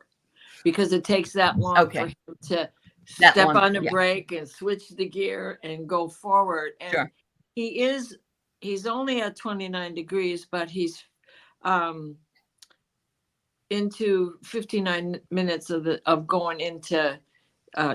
because it takes that long for him to step on the brake and switch the gear and go forward. And he's only at 29 degrees, but he's into 59 minutes of going into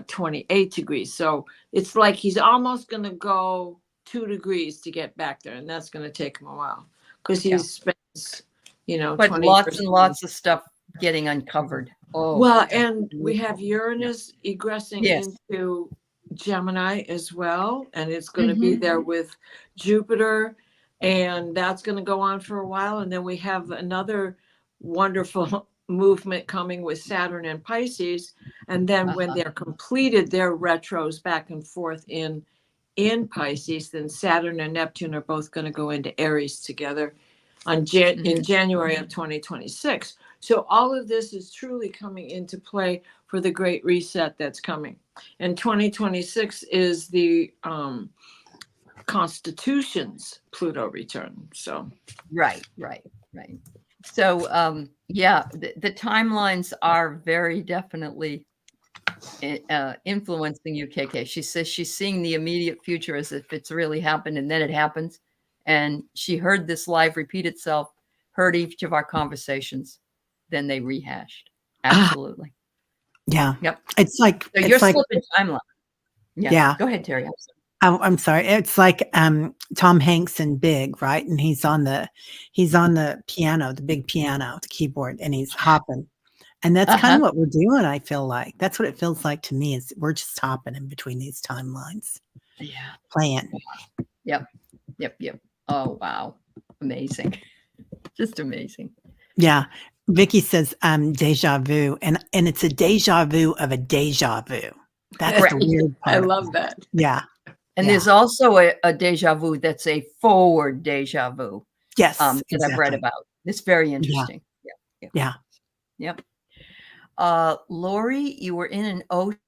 28 degrees. So it's like he's almost going to go 2 degrees to get back there, and that's going to take him a while because he spends, but lots and lots of stuff getting uncovered. Oh, well, and we have Uranus egressing into Gemini as well, and it's going to be there with Jupiter, and that's going to go on for a while. And then we have another wonderful movement coming with Saturn and Pisces, and then when they're completed their retros back and forth in Pisces, then Saturn and Neptune are both going to go into Aries together in January of 2026. So all of this is truly coming into play for the Great Reset that's coming. And 2026 is the Constitution's Pluto return. So right. So the timelines are very definitely influencing UKK. She says she's seeing the immediate future as if it's really happened, and then it happens. And she heard this live repeat itself, heard each of our conversations, then they rehashed. Absolutely. Yeah. Yep. It's like so you're slipping timeline. Yeah. Go ahead, Teri. I'm sorry. It's like Tom Hanks in Big, right? And he's on the piano, the big piano, the keyboard, and he's hopping. And that's kind of what we're doing, I feel like. That's what it feels like to me, is we're just hopping in between these timelines. Yeah. Playing. Yep. Oh, wow. Amazing. Just amazing. Yeah. Vicky says deja vu, and it's a deja vu of a deja vu. That's the weird part. I love that. Yeah. And there's also a deja vu that's a forward deja vu. Yes. That exactly. I've read about. It's very interesting. Yeah. Yep. Lori, you were in an ocean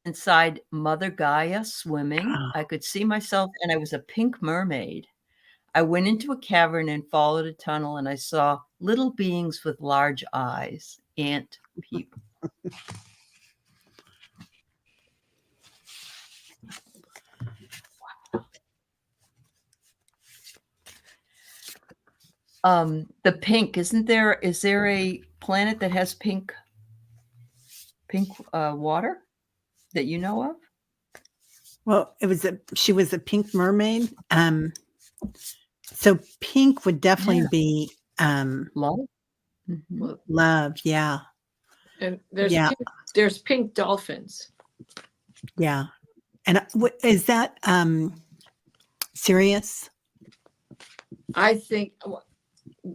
inside Mother Gaia swimming. Oh. I could see myself, and I was a pink mermaid. I went into a cavern and followed a tunnel, and I saw little beings with large eyes, ant people. The pink, is there a planet that has pink water that you know of? Well, she was a pink mermaid. So pink would definitely be love. Love, yeah. And there's pink dolphins. Yeah. And is that Sirius? I think,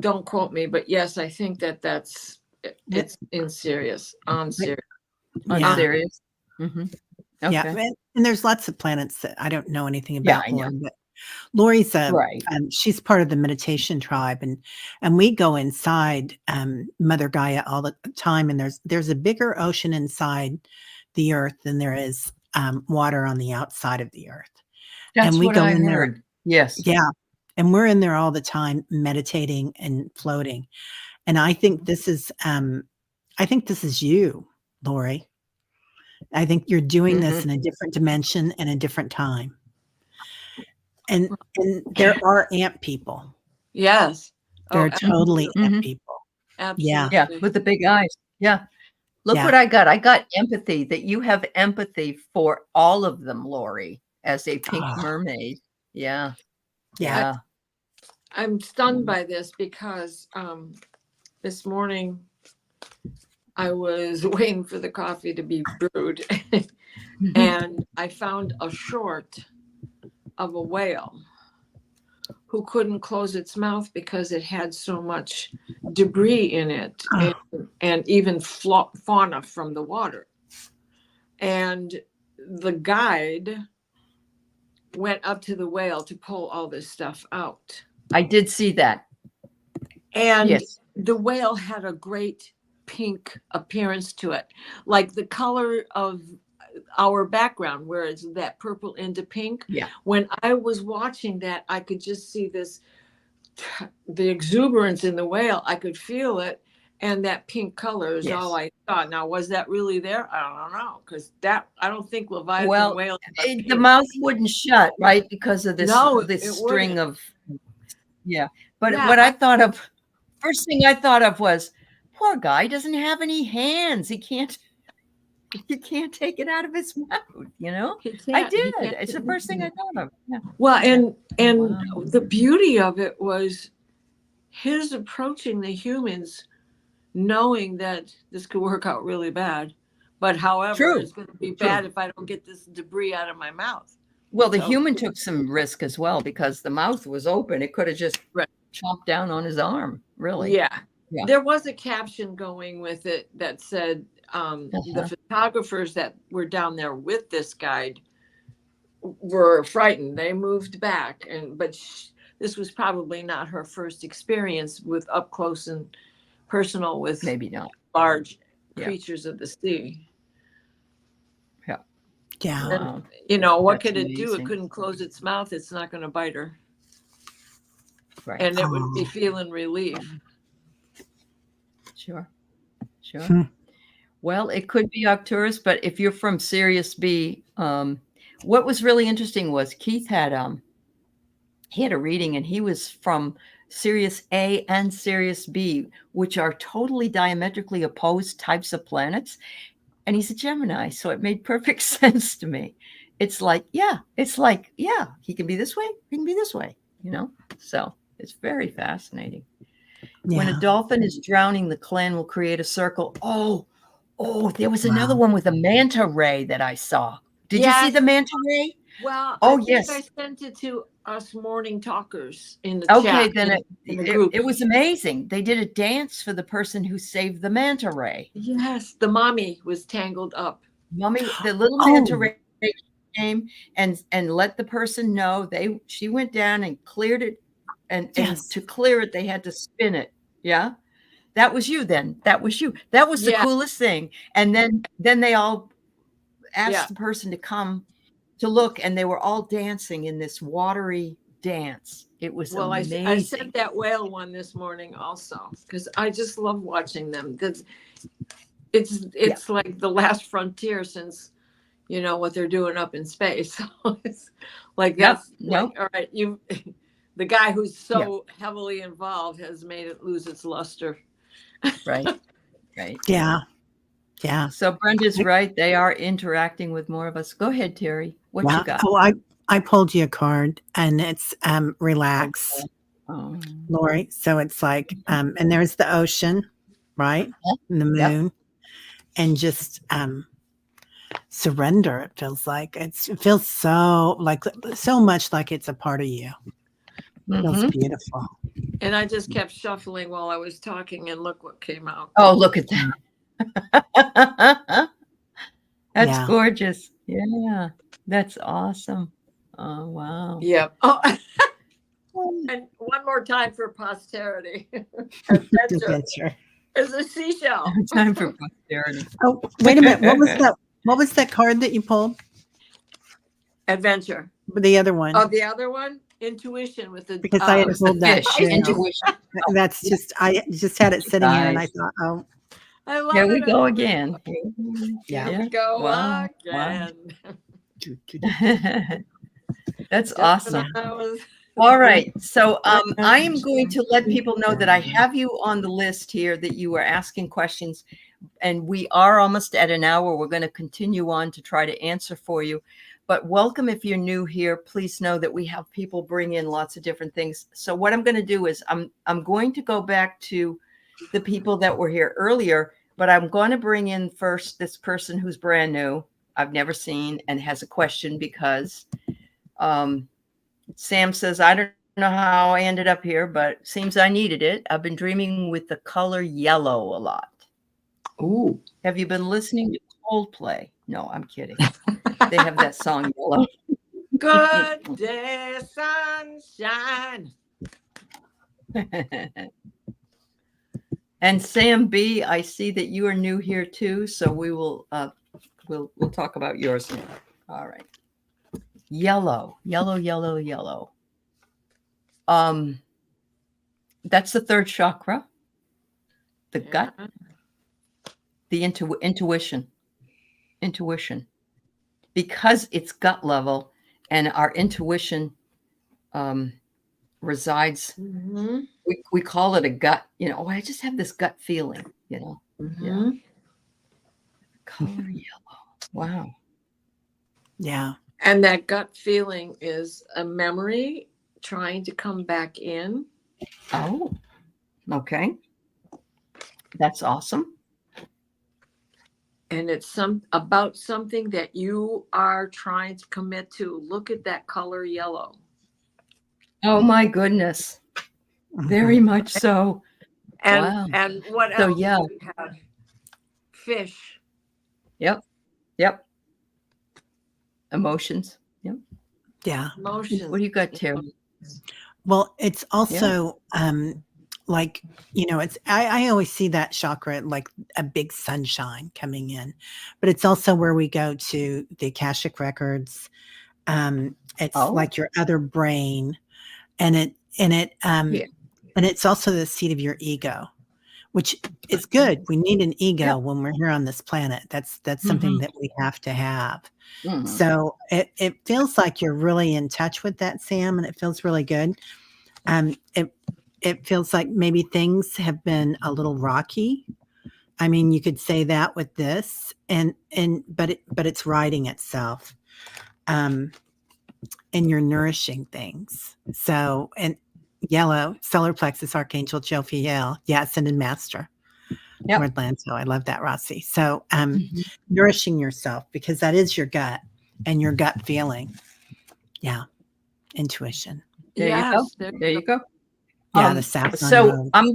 don't quote me, but yes, I think it's in Sirius. On Sirius. Yeah. Sirius. Okay. Yeah. And there's lots of planets that I don't know anything about. Yeah, I know. But Lori's right. She's part of the meditation tribe, and we go inside Mother Gaia all the time. And there's a bigger ocean inside the earth than there is water on the outside of the earth. That's and we what go I in heard. there. Yes. Yeah. And we're in there all the time meditating and floating. And I think this is you, Lori. I think you're doing this in a different dimension and a different time. And there are ant people. Yes. They're totally ant people. Absolutely. Yeah, with the big eyes. Yeah. Look what I got. I got empathy, that you have empathy for all of them, Lori, as a pink mermaid. Yeah. Yeah. I'm stunned by this because this morning I was waiting for the coffee to be brewed and I found a short of a whale who couldn't close its mouth because it had so much debris in it and even fauna from the water. And the guide went up to the whale to pull all this stuff out. I did see that. And the whale had a great pink appearance to it, like the color of our background, where it's that purple into pink. Yeah. When I was watching that, I could just see the exuberance in the whale. I could feel it. And that pink color is all I saw. Now, was that really there? I don't know. Because I don't think Leviathan whale. The mouth wouldn't shut, right? Because of this string of. Yeah. But what I thought of, first thing I thought of was, poor guy doesn't have any hands. He can't take it out of his mouth, you know? I did. It's the first thing I thought of. Yeah. Well, and the beauty of it was his approaching the humans, knowing that this could work out really bad. But however, it's going to be bad if I don't get this debris out of my mouth. Well, the human took some risk as well because the mouth was open. It could have just chomped down on his arm, really. Yeah. There was a caption going with it that said the photographers that were down there with this guide were frightened. They moved back, but this was probably not her first experience with up close and personal with maybe not large creatures of the sea. Yeah. And, you know, what could it do? It couldn't close its mouth. It's not going to bite her. Right. And it would be feeling relief. Sure. Well, it could be Arcturus, but if you're from Sirius B, what was really interesting was Keith had a reading, and he was from Sirius A and Sirius B, which are totally diametrically opposed types of planets. And he's a Gemini, so it made perfect sense to me. it's like, yeah, he can be this way, he can be this way, So it's very fascinating. When a Yeah. dolphin is drowning, the clan will create a circle. Oh, there was another Wow. one with a manta ray that I saw. Did you see the manta ray? Well, Oh, I think yes. I sent it to us morning talkers in the Okay, chat, then in the group. it was amazing. They did a dance for the person who saved the manta ray. Yes, the mommy was tangled up. The little manta ray came and let the person know. She went down and cleared it, and to clear it, they had to spin it. Yeah. That was you then. That was you. That was the coolest thing. And then they all asked the person to come to look, and they were all dancing in this watery dance. It was amazing. I sent that whale one this morning also, because I just love watching them. It's like the last frontier since what they're doing up in space. So it's like that's like, all right, the guy who's so heavily involved has made it lose its luster. Right. Yeah. So Brenda's right. They are interacting with more of us. Go ahead, Teri. What you got? Oh, I pulled you a card, and it's relax, Lori. So it's like, and there's the ocean, right? And the moon, and just surrender. It feels like it feels so much like it's a part of you. It feels beautiful. And I just kept shuffling while I was talking, and look what came out. Oh, look at that. That's gorgeous. Yeah. That's awesome. Oh, wow. Yep. Oh, and one more time for posterity. Adventure is a seashell. Time for posterity. Oh, wait a minute. What was that card that you pulled? Adventure. The other one. Oh, the other one? Intuition with the because I had pulled that. Intuition. That's just I just had it sitting here, and I thought, oh, I love here we go again. Here we go again. That's awesome. All right. So I am going to let people know that I have you on the list here, that you are asking questions, and we are almost at an hour. We're going to continue on to try to answer for you. But welcome if you're new here. Please know that we have people bring in lots of different things. So what I'm going to do is I'm going to go back to the people that were here earlier, but I'm going to bring in first this person who's brand new, I've never seen, and has a question because Sam says, I don't know how I ended up here, but it seems I needed it. I've been dreaming with the color yellow a lot. Ooh. Have you been listening to Coldplay? No, I'm kidding. They have that song Yellow. Good day, sunshine. And Sam B, I see that you are new here too, so we will we'll talk about yours now. All right. Yellow. That's the third chakra. The gut. The intuition. Because it's gut level and our intuition resides, we call it a gut, I just have this gut feeling, Yeah. Color yellow. Wow. Yeah. And that gut feeling is a memory trying to come back in. Oh, okay. That's awesome. And it's about something that you are trying to commit to. Look at that color yellow. Oh my goodness. Very much so. And what else? So yeah. We have fish. Yep. Emotions. Yep. Yeah. Emotions. What do you got, Teri? Well, it's also like, it's I always see that chakra like a big sunshine coming in, but it's also where we go to the Akashic records. It's like your other brain, and it's also the seat of your ego, which is good. We need an ego when we're here on this planet. That's something that we have to have. So it feels like you're really in touch with that, Sam, and it feels really good. It feels like maybe things have been a little rocky. I mean, you could say that with this, but it's righting itself. and you're nourishing things. So, and yellow, solar plexus, Archangel Jophiel, yeah, Ascended Master, Lord Lanto. I love that, Rossi. So, nourishing yourself, because that is your gut and your gut feeling. Yeah, intuition. There you go. There you go. Yeah, the Saffron so Road. I'm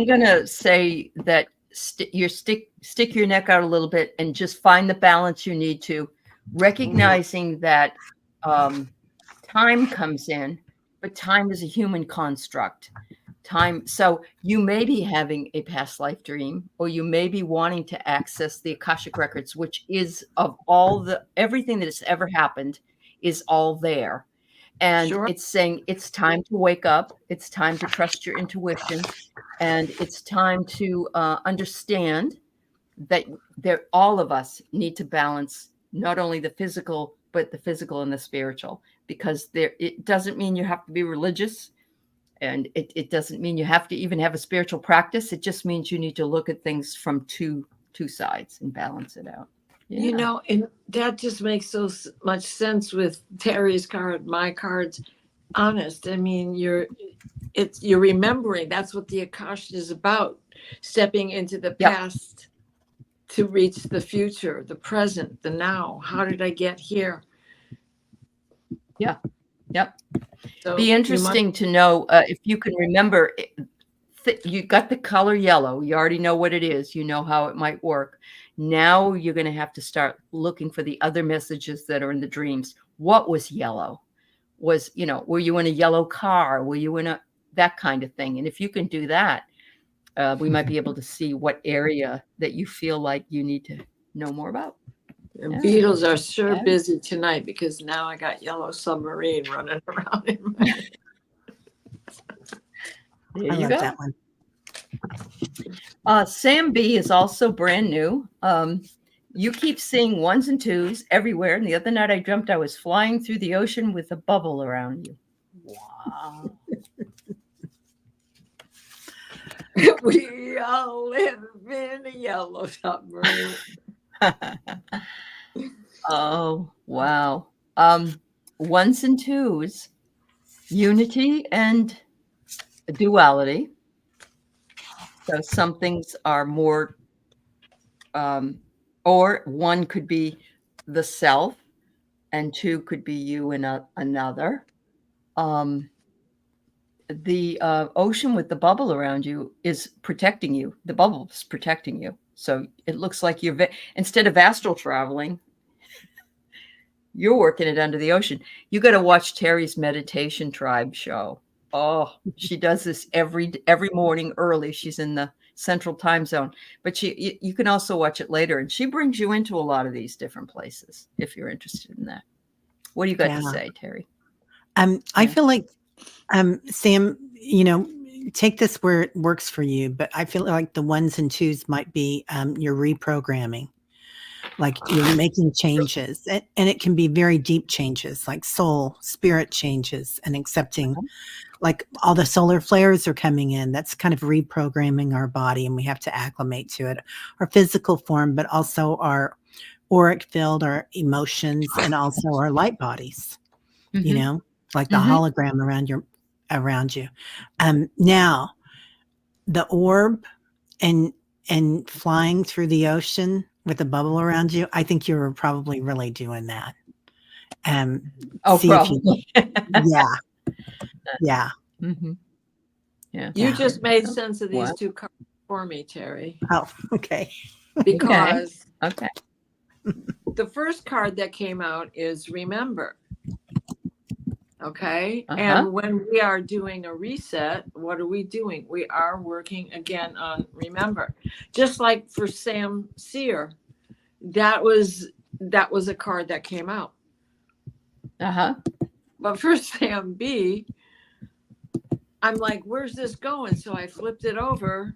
gonna say that stick your neck out a little bit and just find the balance you need to, recognizing that time comes in, but time is a human construct. Time. So you may be having a past life dream, or you may be wanting to access the Akashic records, which is of everything that has ever happened is all there. And it's saying it's time to wake up. It's time to trust your intuition. And it's time to understand that all of us need to balance not only the physical, but the physical and the spiritual, because it doesn't mean you have to be religious. And it doesn't mean you have to even have a spiritual practice. It just means you need to look at things from two sides and balance it out. Yeah. You know, and that just makes so much sense with Teri's card, my cards. Honest, I mean, you're remembering. That's what the Akasha is about. Stepping into the past to reach the future, the present, the now. How did I get here? Yeah. Yep. So be interesting to know if you can remember. You got the color yellow. You already know what it is. You know how it might work. Now you're going to have to start looking for the other messages that are in the dreams. What was yellow? Were you in a yellow car? Were you in that kind of thing? And if you can do that, we might be able to see what area that you feel like you need to know more about. The Beatles are sure busy tonight, because now I got Yellow Submarine running around in my head. There I you love go. that one. Sam B is also brand new. You keep seeing ones and twos everywhere. And the other night I dreamt I was flying through the ocean with a bubble around you. Wow. We all live in a yellow submarine. Oh, wow. Ones and twos, unity and duality. So some things are more, or one could be the self, and two could be you and another. The ocean with the bubble around you is protecting you. The bubble is protecting you. So it looks like you're, instead of astral traveling, you're working it under the ocean. You got to watch Teri's Meditation Tribe show. Oh, she does this every morning early. She's in the Central Time Zone, but you can also watch it later, and she brings you into a lot of these different places if you're interested in that. What do you got to say, Teri? I feel like, Sam, take this where it works for you, but I feel like the ones and twos might be your reprogramming. Like you're making changes, and it can be very deep changes, like soul, spirit changes, and accepting, like all the solar flares are coming in. That's kind of reprogramming our body, and we have to acclimate to it, our physical form, but also our auric field, our emotions, and also our light bodies, like the hologram around you. Now the orb and flying through the ocean with a bubble around you, I think you were probably really doing that. Probably. Yeah. Mm-hmm. Yeah. You just made sense of these two cards for me, Teri. Oh, okay. Because okay. The first card that came out is remember. Okay. And when we are doing a reset, what are we doing? We are working again on remember. Just like for Sam Sear, that was a card that came out. But for Sam B, I'm like, where's this going? So I flipped it over.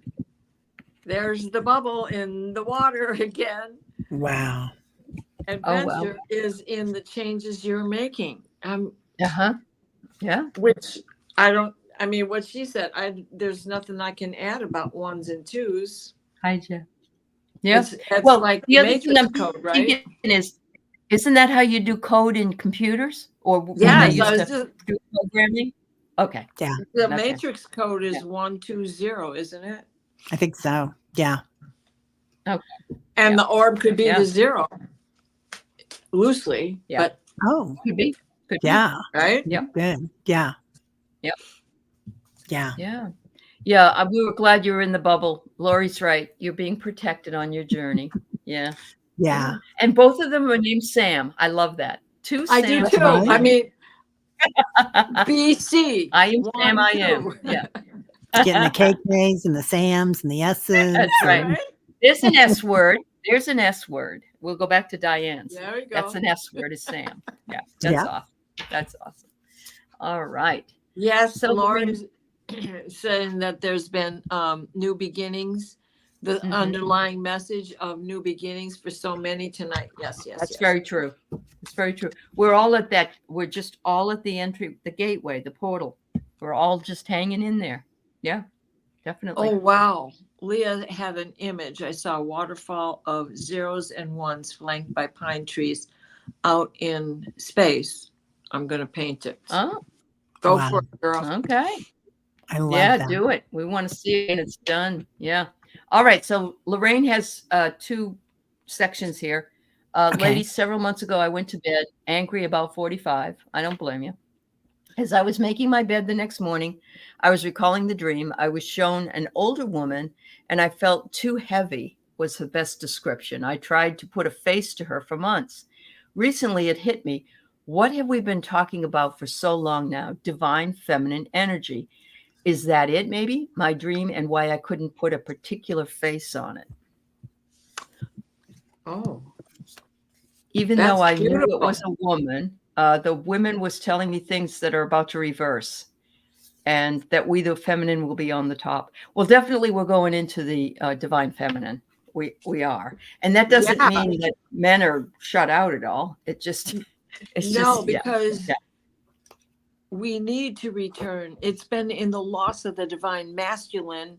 There's the bubble in the water again. Wow. Adventure is in the changes you're making. Yeah. Which what she said, there's nothing I can add about ones and twos. Hi, Jeff. Yeah. It's like the other Matrix thing I'm code, thinking right? Isn't that how you do code in computers? Or when they Yes, used to do programming? Okay. Yeah, the Okay. matrix code is Yeah. 120, isn't it? I think so. Yeah. Okay. And Yeah. the orb could be Yeah. the 0, loosely, Yeah. but Oh, Could be. Could be. right? Yep. good. Yeah. Yep. Yeah. Yeah. Yeah. We were glad you were in the bubble. Lori's right. You're being protected on your journey. Yeah. Yeah. And both of them are named Sam. I love that. Two I do Sams too. right. I mean, BC. I am 1, Sam. I 2. am. Yeah. It's getting the KKs and the Sams and the S's. That's right. and- There's an S word. There's an S word. We'll go back to Diane's. There we go. That's an S word is Sam. Yeah. That's Yeah. awesome. That's awesome. All right. Yes, So Laura's saying that there's been new beginnings, the underlying message of new beginnings for so many tonight. Yes, yes. That's yes. very true. It's very true. We're all at that. We're just all at the entry, the gateway, the portal. We're all just hanging in there. Yeah, definitely. Oh, wow. Leah had an image. I saw a waterfall of 0s and 1s flanked by pine trees out in space. I'm going to paint it. Oh, Go Wow. for it, girl. okay. I love Yeah, that. do it. We want to see it and it's done. Yeah. All right. So Lorraine has 2 sections here. Okay. Ladies, several months ago, I went to bed angry about 45. I don't blame you. As I was making my bed the next morning, I was recalling the dream. I was shown an older woman and I felt too heavy was the best description. I tried to put a face to her for months. Recently, it hit me. What have we been talking about for so long now? Divine feminine energy. Is that it, maybe? My dream and why I couldn't put a particular face on it. Oh, Even That's though I knew beautiful. it was a woman, the woman was telling me things that are about to reverse and that we, the feminine, will be on the top. Well, definitely we're going into the divine feminine. We are. And that doesn't Yeah. mean that men are shut out at all. It's no, just, yeah. because Yeah. we need to return. It's been in the loss of the divine masculine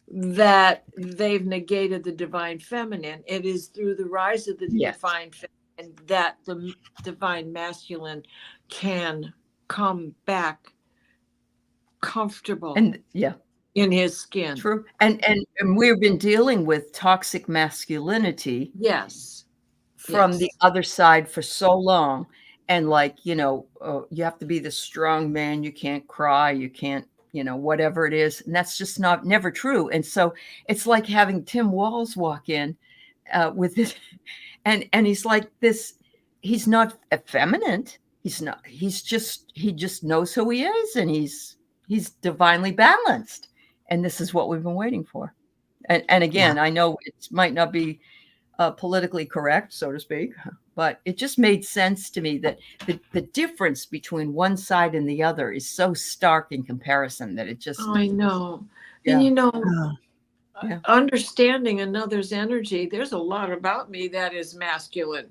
that they've negated the divine feminine. It is through the rise of the Yes. divine feminine that the divine masculine can come back comfortable And yeah, in his skin. true. And we've been dealing with toxic masculinity Yes. from Yes. the other side for so long. And like, you have to be the strong man. You can't cry. You can't, whatever it is. And that's just never true. And so it's like having Tim Walls walk in with it. And he's like this, he's not effeminate. He's not, he just knows who he is. And he's divinely balanced. And this is what we've been waiting for. And again, I know it might not be politically correct, so to speak, but it just made sense to me that the difference between one side and the other is so stark in comparison that it just. Oh, I know. Yeah. And Oh, understanding another's energy, there's a lot about me that is masculine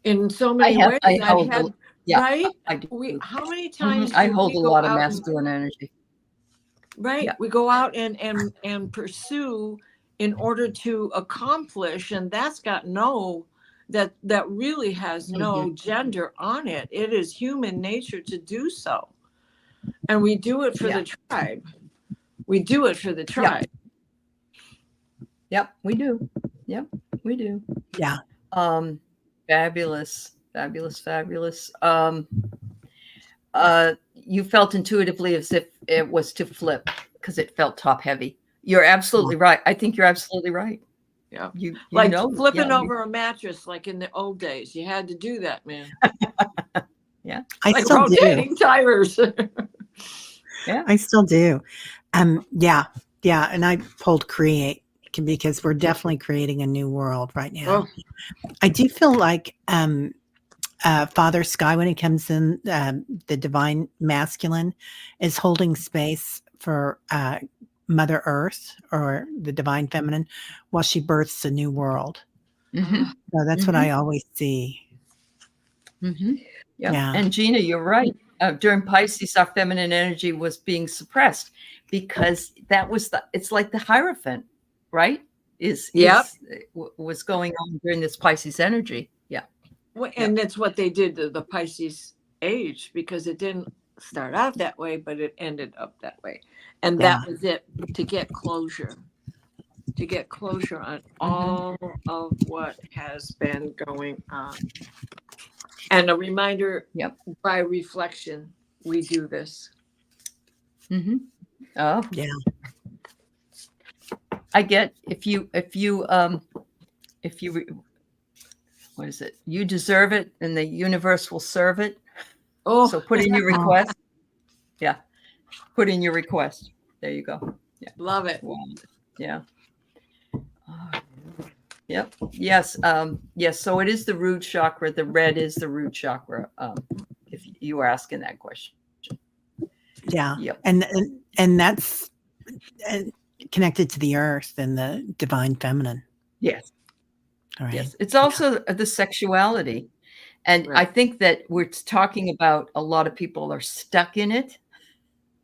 in so many ways. I hold right? I do. How many times I do hold we a go lot of out masculine energy. right? Yeah. We go out and pursue in order to accomplish, and that's got that really has no gender on it. It is human nature to do so. And we do it for the tribe. We do it for the tribe. Yep, we do. Yep, we do. yeah. Fabulous. You felt intuitively as if it was to flip because it felt top heavy. You're absolutely right. I think you're absolutely right. Yeah. You like flipping over a mattress like in the old days. You had to do that, man. Yeah. I like still rotating do. tires. Yeah. I still do. Yeah. And I pulled create because we're definitely creating a new world right now. Oh. I do feel like Father Sky, when he comes in, the divine masculine, is holding space for Mother Earth or the divine feminine while she births a new world. Mm-hmm. So that's what I always see. Mm-hmm. Yeah. And Gina, you're right. During Pisces, our feminine energy was being suppressed because it's like the Hierophant, right? Was going on during this Pisces energy. Yeah. And that's what they did to the Pisces age, because it didn't start out that way, but it ended up that way. And that was it, to get closure on all of what has been going on. And a reminder, by reflection, we do this. Oh, yeah. I get if you what is it? You deserve it, and the universe will serve it. Oh, so put in your request. Yeah, put in your request. There you go. Yeah, love it. Yeah. Yep. Yes. Yes. So it is the root chakra. The red is the root chakra. If you were asking that question. Yeah. Yep. And that's connected to the earth and the divine feminine. Yes. All right. Yes. It's also the sexuality. And I think that we're talking about a lot of people are stuck in it,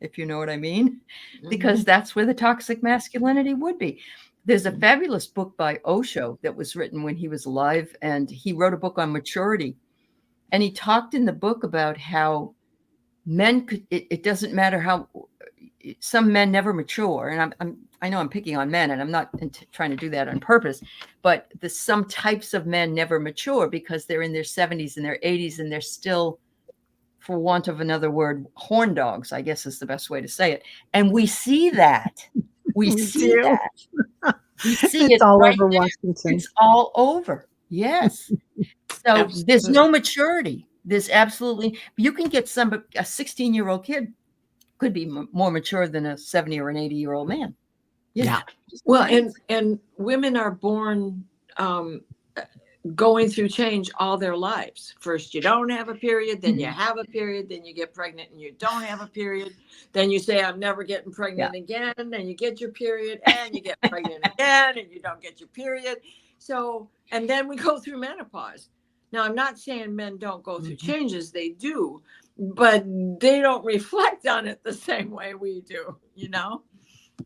if you know what I mean, because that's where the toxic masculinity would be. There's a fabulous book by Osho that was written when he was alive, and he wrote a book on maturity. And he talked in the book about how men could, it doesn't matter how, some men never mature. And I know I'm picking on men, and I'm not trying to do that on purpose, but some types of men never mature because they're in their 70s and their 80s, and they're still, for want of another word, horn dogs, I guess is the best way to say it. And we see that. We see that. We see it's it all right over there. Washington. It's all over. Yes. So there's no maturity. There's absolutely, you can get a 16-year-old kid could be more mature than a 70 or an 80-year-old man. Yeah. Well, and women are born going through change all their lives. First, you don't have a period, then you have a period, then you get pregnant and you don't have a period. Then you say, I'm never getting pregnant again. Then you get your period and you get pregnant again and you don't get your period. So, and then we go through menopause. Now, I'm not saying men don't go through changes, they do, but they don't reflect on it the same way we do, you know?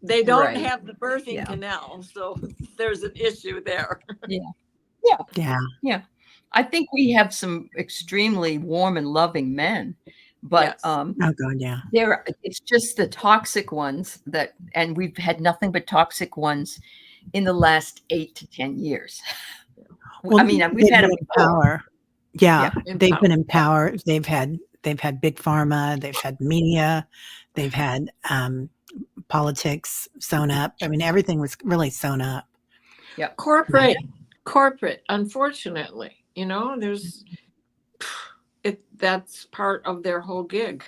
They don't have the birthing canal, so there's an issue there. Yeah. I think we have some extremely warm and loving men, but oh god, yeah. It's just the toxic ones and we've had nothing but toxic ones in the last 8 to 10 years. Well, I mean, we've had them in power. Yeah, they've power. been in power. They've had big pharma. They've had media. They've had politics sewn up. I mean, everything was really sewn up. Yeah, corporate. Unfortunately, you know, that's part of their whole gig.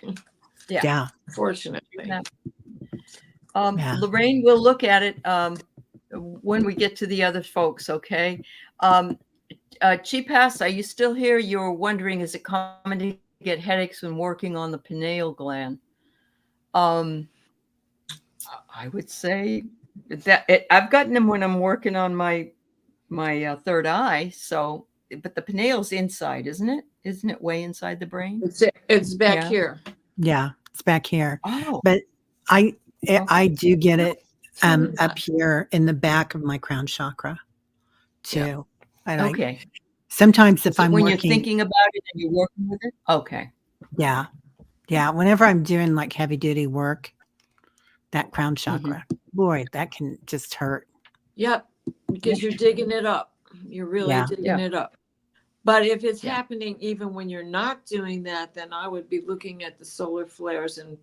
Yeah. Fortunately. Lorraine, we'll look at it when we get to the other folks. Okay. Chipas, are you still here? You were wondering, is it common to get headaches when working on the pineal gland? I would say that I've gotten them when I'm working on my third eye. So, but the pineal's inside, isn't it? Isn't it way inside the brain? It's back here. Yeah, it's back here. Oh, but I do get it up here in the back of my crown chakra too. And sometimes if I'm when working, you're thinking about it and you're working with it. Okay. Yeah. Whenever I'm doing like heavy duty work, that crown chakra, boy, that can just hurt. Yep. Because you're digging it up. You're really digging it up. But if it's happening even when you're not doing that, then I would be looking at the solar flares and,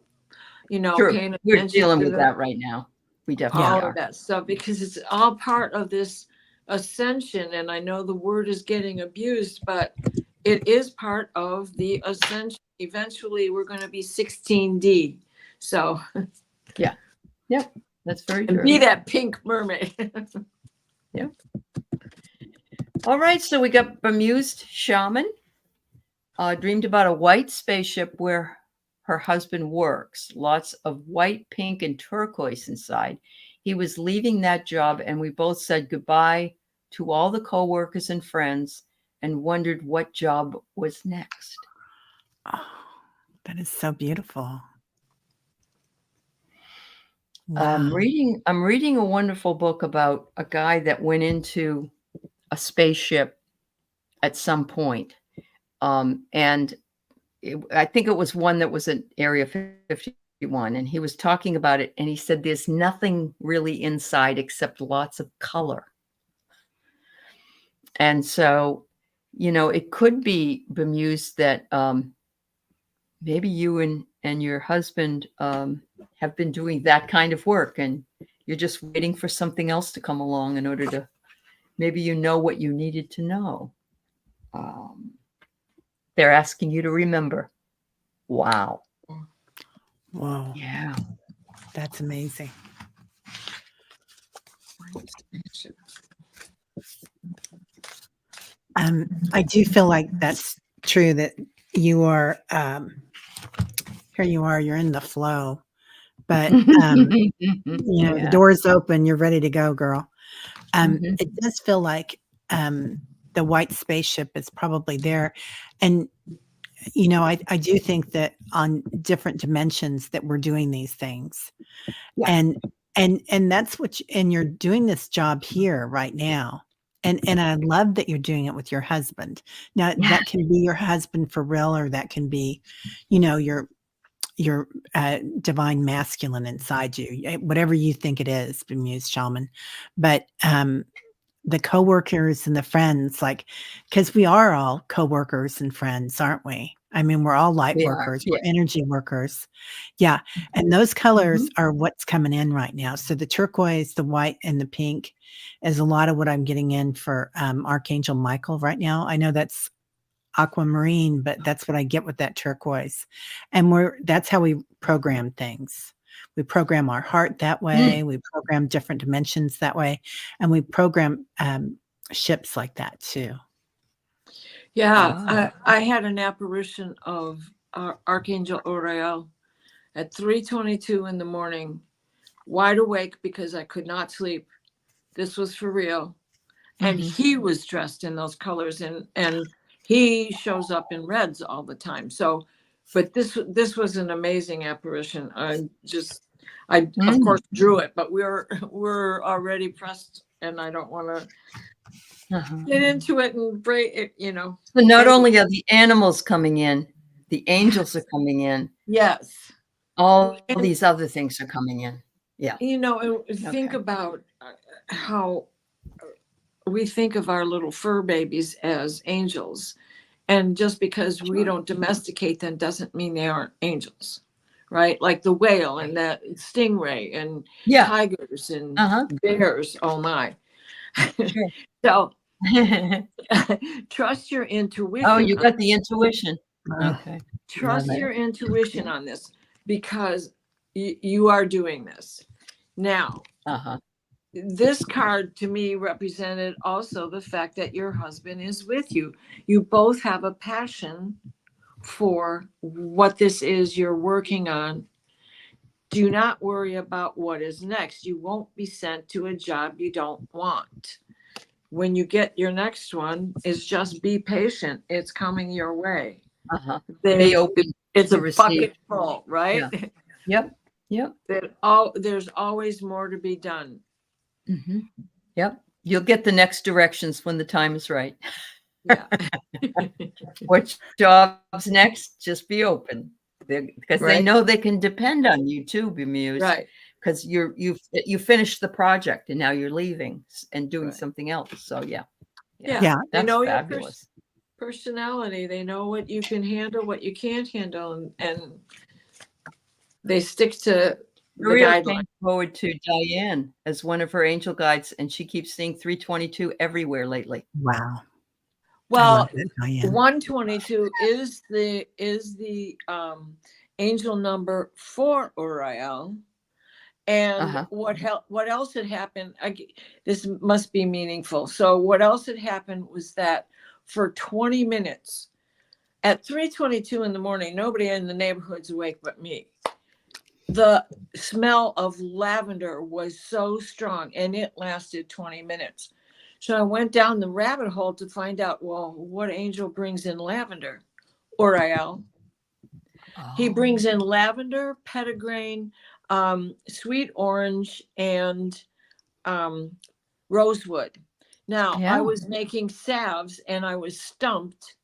you know, paying attention. We're dealing with that right now. We definitely all are. of that stuff, because it's all part of this ascension. And I know the word is getting abused, but it is part of the ascension. Eventually, we're going to be 16D. So, that's very true. Be that pink mermaid. All right, so we got bemused shaman. Dreamed about a white spaceship where her husband works. Lots of white, pink, and turquoise inside. He was leaving that job, and we both said goodbye to all the coworkers and friends and wondered what job was next. Oh, that is so beautiful. Wow. I'm reading a wonderful book about a guy that went into a spaceship at some point, And I think it was one that was in Area 51, and he was talking about it, and he said there's nothing really inside except lots of color. And so, it could be bemused that maybe you and your husband have been doing that kind of work, and you're just waiting for something else to come along in order to, maybe what you needed to know. They're asking you to remember. Wow. Whoa. Yeah. That's amazing. I do feel like that's true, that you are, here you are, you're in the flow, but, the door's open, you're ready to go, girl. It does feel like, the white spaceship is probably there. And, I do think that on different dimensions that we're doing these things. Yeah. And that's and you're doing this job here right now. And I love that you're doing it with your husband. Now that can be your husband for real, or that can be, your divine masculine inside you, whatever you think it is, bemused shaman. But the coworkers and the friends, because we are all coworkers and friends, aren't we? I mean, we're all light workers, we're energy workers. Yeah. And those colors are what's coming in right now. So the turquoise, the white, and the pink is a lot of what I'm getting in for Archangel Michael right now. I know that's aquamarine, but that's what I get with that turquoise. And that's how we program things. We program our heart that way. We program different dimensions that way. And we program ships like that too. Yeah, I had an apparition of Archangel Uriel at 3:22 in the morning, wide awake because I could not sleep. This was for real. And he was dressed in those colors, and he shows up in reds all the time. So, but this was an amazing apparition. I of course drew it, but we're already pressed, and I don't want to get into it and break it, So not only are the animals coming in, the angels are coming in. Yes. All these other things are coming in. Yeah. Think about how we think of our little fur babies as angels. And just because we don't domesticate them doesn't mean they aren't angels, right? Like the whale and that stingray and tigers and bears. Oh my. Sure. So trust your intuition. Oh, you got the intuition. Okay. Trust your intuition on this, because you are doing this. Now, this card to me represented also the fact that your husband is with you. You both have a passion for what this is you're working on. Do not worry about what is next. You won't be sent to a job you don't want. When you get your next one, is just be patient. It's coming your way. Be open. It's a bucket full, right? Yeah. Yep. There's always more to be done. Yep. You'll get the next directions when the time is right. Yeah. What job's next? Just be open, because they know they can depend on you too, bemused. Right. Because you finished the project and now you're leaving and doing something else. So yeah. They know fabulous. Your personality. They know what you can handle, what you can't handle, and they stick to the guidelines. Looking forward to Diane as one of her angel guides, and she keeps seeing 322 everywhere lately. Wow. Well, 122 is the angel number for Uriel. And what else had happened? This must be meaningful. So what else had happened was that for 20 minutes at 3:22 in the morning, nobody in the neighborhood's awake but me. The smell of lavender was so strong, and it lasted 20 minutes. So I went down the rabbit hole to find out, well, what angel brings in lavender? Uriel. He brings in lavender, petitgrain, sweet orange, and rosewood. Now, I was making salves, and I was stumped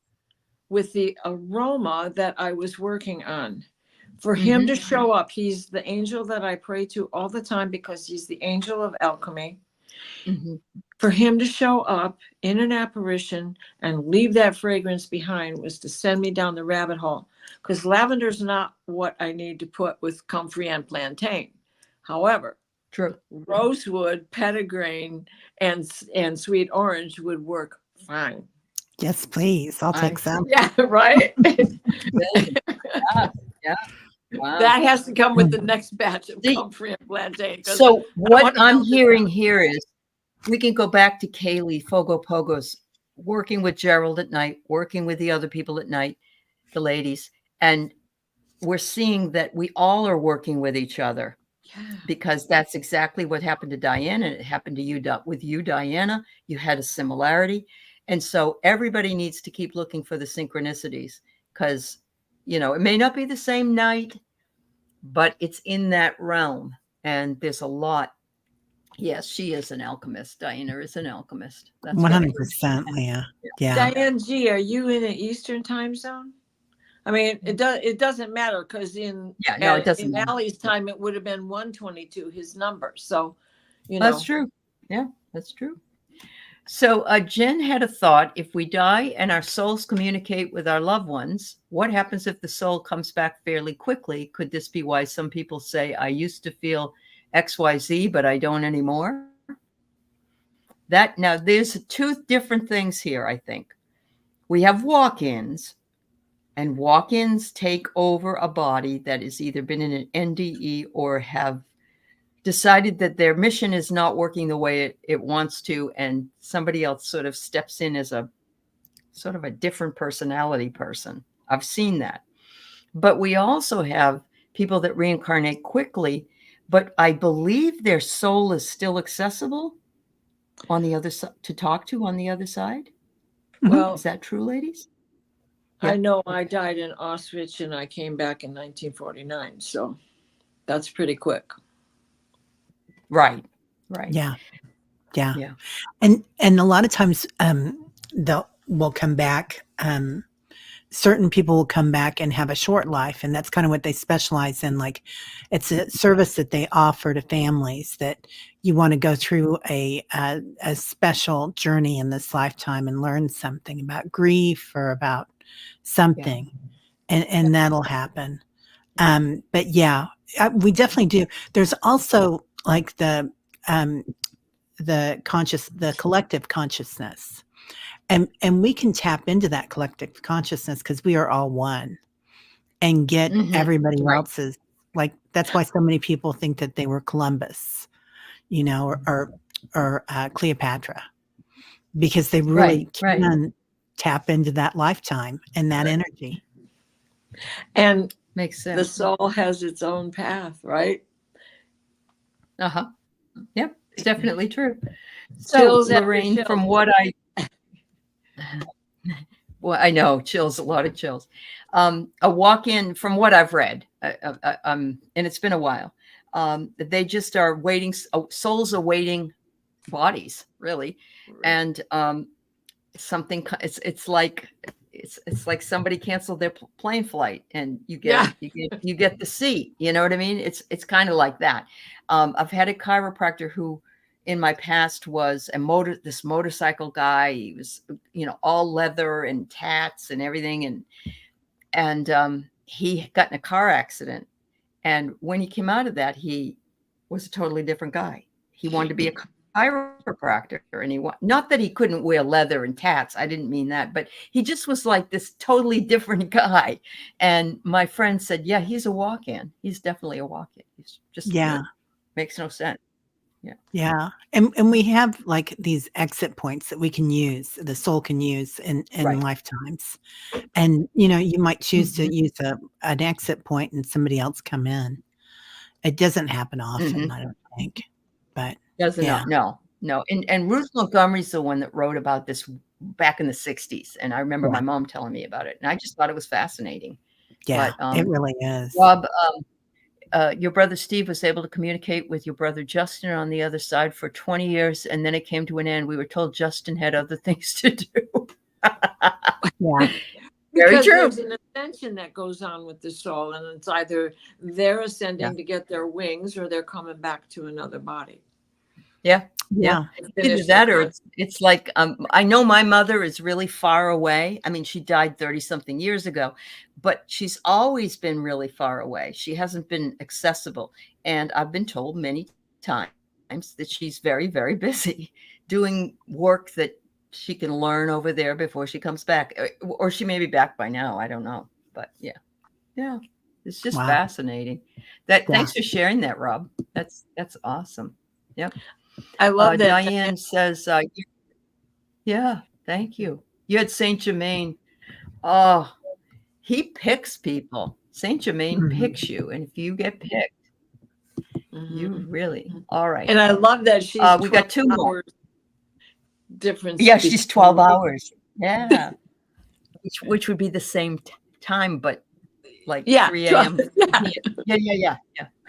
with the aroma that I was working on. For him to show up, he's the angel that I pray to all the time because he's the angel of alchemy. For him to show up in an apparition and leave that fragrance behind was to send me down the rabbit hole, because lavender's not what I need to put with comfrey and plantain. However, True. rosewood, petitgrain, and sweet orange would work fine. Yes, please. I'll take some. Yeah, right. Yeah. Wow. That has to come with the next batch of comfrey and plantain. So what I'm hearing here is we can go back to Kaylee Fogo Pogos, working with Gerald at night, working with the other people at night, the ladies, and we're seeing that we all are working with each other. Because that's exactly what happened to Diana. It happened to you with you, Diana. You had a similarity. And so everybody needs to keep looking for the synchronicities, because, you know, it may not be the same night, but it's in that realm. And there's a lot. Yes, she is an alchemist. Diana is an alchemist. That's 100%, Leah. Yeah. Diane G, are you in an Eastern time zone? I mean, it doesn't matter, because in Aley's time it would have been 122, his number. So, you know, that's true. Yeah, that's true. So Jen had a thought: if we die and our souls communicate with our loved ones, what happens if the soul comes back fairly quickly? Could this be why some people say, I used to feel XYZ, but I don't anymore? Now there's two different things here. I think we have walk-ins. And walk-ins take over a body that has either been in an NDE or have decided that their mission is not working the way it wants to, and somebody else sort of steps in as a sort of a different personality person. I've seen that. But we also have people that reincarnate quickly, but I believe their soul is still accessible on the other side to talk to on the other side. Well, is that true, ladies? I know I died in Auschwitz and I came back in 1949. So that's pretty quick. Right. Yeah. And a lot of times we'll come back. Certain people will come back and have a short life, and that's kind of what they specialize in. Like, it's a service that they offer to families, that you want to go through a special journey in this lifetime and learn something about grief or about something, and that'll happen. But yeah, we definitely do. There's also like the collective consciousness. And we can tap into that collective consciousness because we are all one, and get everybody else's. Like, that's why so many people think that they were Columbus, you know, or Cleopatra, because they really can tap into that lifetime and that energy. And makes sense. The soul has its own path, right? Yep, it's definitely true. So, Lorraine, from what well, I know, chills, a lot of chills. A walk-in, from what I've read, and it's been a while, they just are waiting, souls are waiting bodies, really. And something, it's like somebody canceled their plane flight, and you get the seat, you know what I mean? It's kind of like that. I've had a chiropractor who in my past was this motorcycle guy. He was, you know, all leather and tats and everything. And he got in a car accident. And when he came out of that, he was a totally different guy. He wanted to be a chiropractor, and not that he couldn't wear leather and tats. I didn't mean that, but he just was like this totally different guy. And my friend said, yeah, he's a walk-in. He's definitely a walk-in. He's just, makes no sense. Yeah. And we have like these exit points that we can use, the soul can use in lifetimes. And, you know, you might choose to use an exit point and somebody else come in. It doesn't happen often, I don't think. But doesn't no. And Ruth Montgomery's the one that wrote about this back in the 60s. And I remember my mom telling me about it. And I just thought it was fascinating. Yeah, but, it really is. Rob, your brother Steve was able to communicate with your brother Justin on the other side for 20 years, and then it came to an end. We were told Justin had other things to do. Very Because true. there's an ascension that goes on with the soul, and it's either they're ascending to get their wings or they're coming back to another body. Yeah. Yeah. Either that or it's like, I know my mother is really far away. I mean, she died 30 something years ago, but she's always been really far away. She hasn't been accessible. And I've been told many times that she's very, very busy doing work that she can learn over there before she comes back. Or she may be back by now. I don't know. But yeah. It's just fascinating. Thanks for sharing that, Rob. That's awesome. Yep. I love that. Diane says, yeah, thank you. You had Saint Germain. Oh, he picks people. Saint Germain picks you. And if you get picked, you really, all right. And I love that she's we got 2 more. Difference. Yeah, she's 12 hours. Yeah. which would be the same time, but like 3 a.m. Yeah.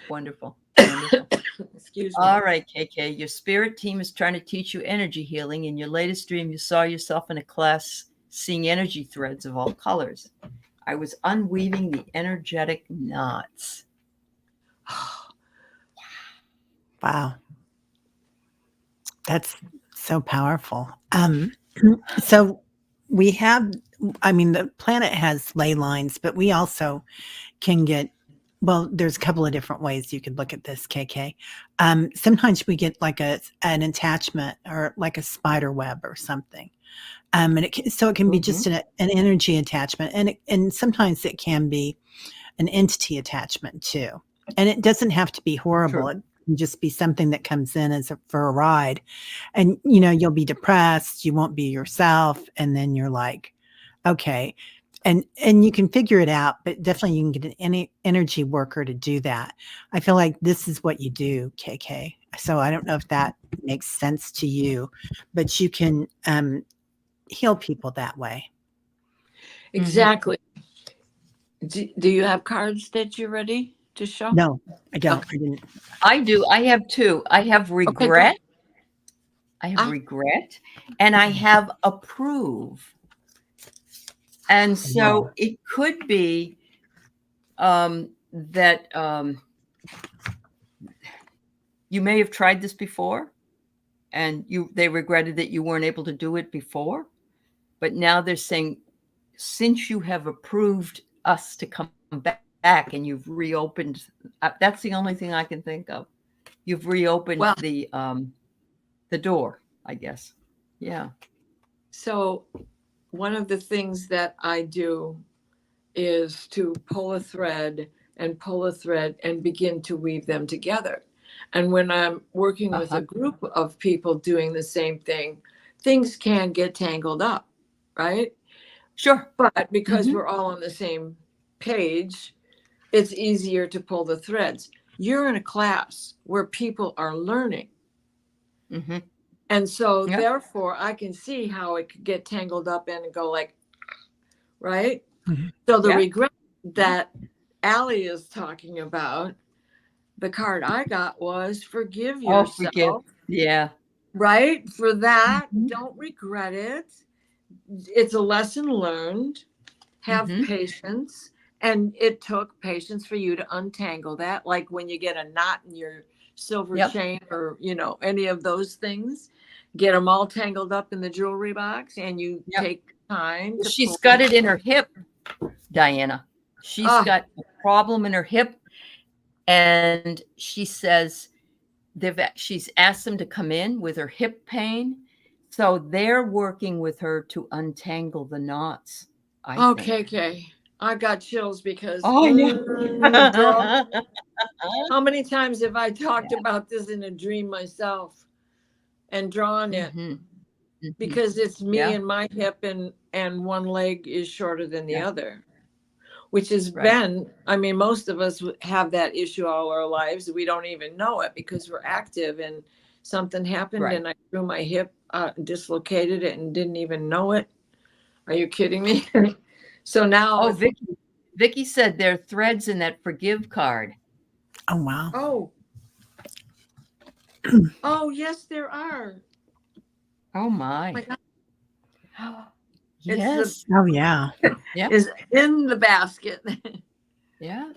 Wonderful. Excuse me. All right, KK. Your spirit team is trying to teach you energy healing. In your latest dream, you saw yourself in a class seeing energy threads of all colors. I was unweaving the energetic knots. Wow. That's so powerful. So we have, I mean, the planet has ley lines, but we also can get, well, there's a couple of different ways you could look at this, KK. Sometimes we get like an attachment or like a spider web or something. And it can be just an energy attachment. And sometimes it can be an entity attachment too. And it doesn't have to be horrible. True. It can just be something that comes in for a ride. And, you'll be depressed. You won't be yourself. And then you're like, okay. And you can figure it out, but definitely you can get an energy worker to do that. I feel like this is what you do, KK. So I don't know if that makes sense to you, but you can heal people that way. Exactly. Do you have cards that you're ready to show? No, I don't. I didn't. I do. I have 2. I have regret. Regret, and I have approve. And so it could be that you may have tried this before and they regretted that you weren't able to do it before. But now they're saying, since you have approved us to come back and you've reopened, that's the only thing I can think of. You've reopened the door, I guess. Yeah. So one of the things that I do is to pull a thread and begin to weave them together. And when I'm working with a group of people doing the same thing, things can get tangled up, right? Sure. But because we're all on the same page, it's easier to pull the threads. You're in a class where people are learning. And so therefore I can see how it could get tangled up and go like, right? So the regret that Aley is talking about, the card I got was forgive yourself. Oh, forgive. Yeah. Right? For that, don't regret it. It's a lesson learned. Have patience. And it took patience for you to untangle that. Like when you get a knot in your silver chain or, any of those things, get them all tangled up in the jewelry box and you take time. She's got it in her hip, Diana. She's got a problem in her hip. And she says she's asked them to come in with her hip pain. So they're working with her to untangle the knots. Okay. I got chills because how many times have I talked about this in a dream myself and drawn it? Because it's me and my hip and one leg is shorter than the other, which has been, most of us have that issue all our lives. We don't even know it because we're active and something happened and I threw my hip, dislocated it and didn't even know it. Are you kidding me? So now. Vicky said there are threads in that forgive card. Oh, wow. Oh, yes, there are. Oh, my. God. Yes. Oh, yeah. Yeah. Is in the basket. Yeah.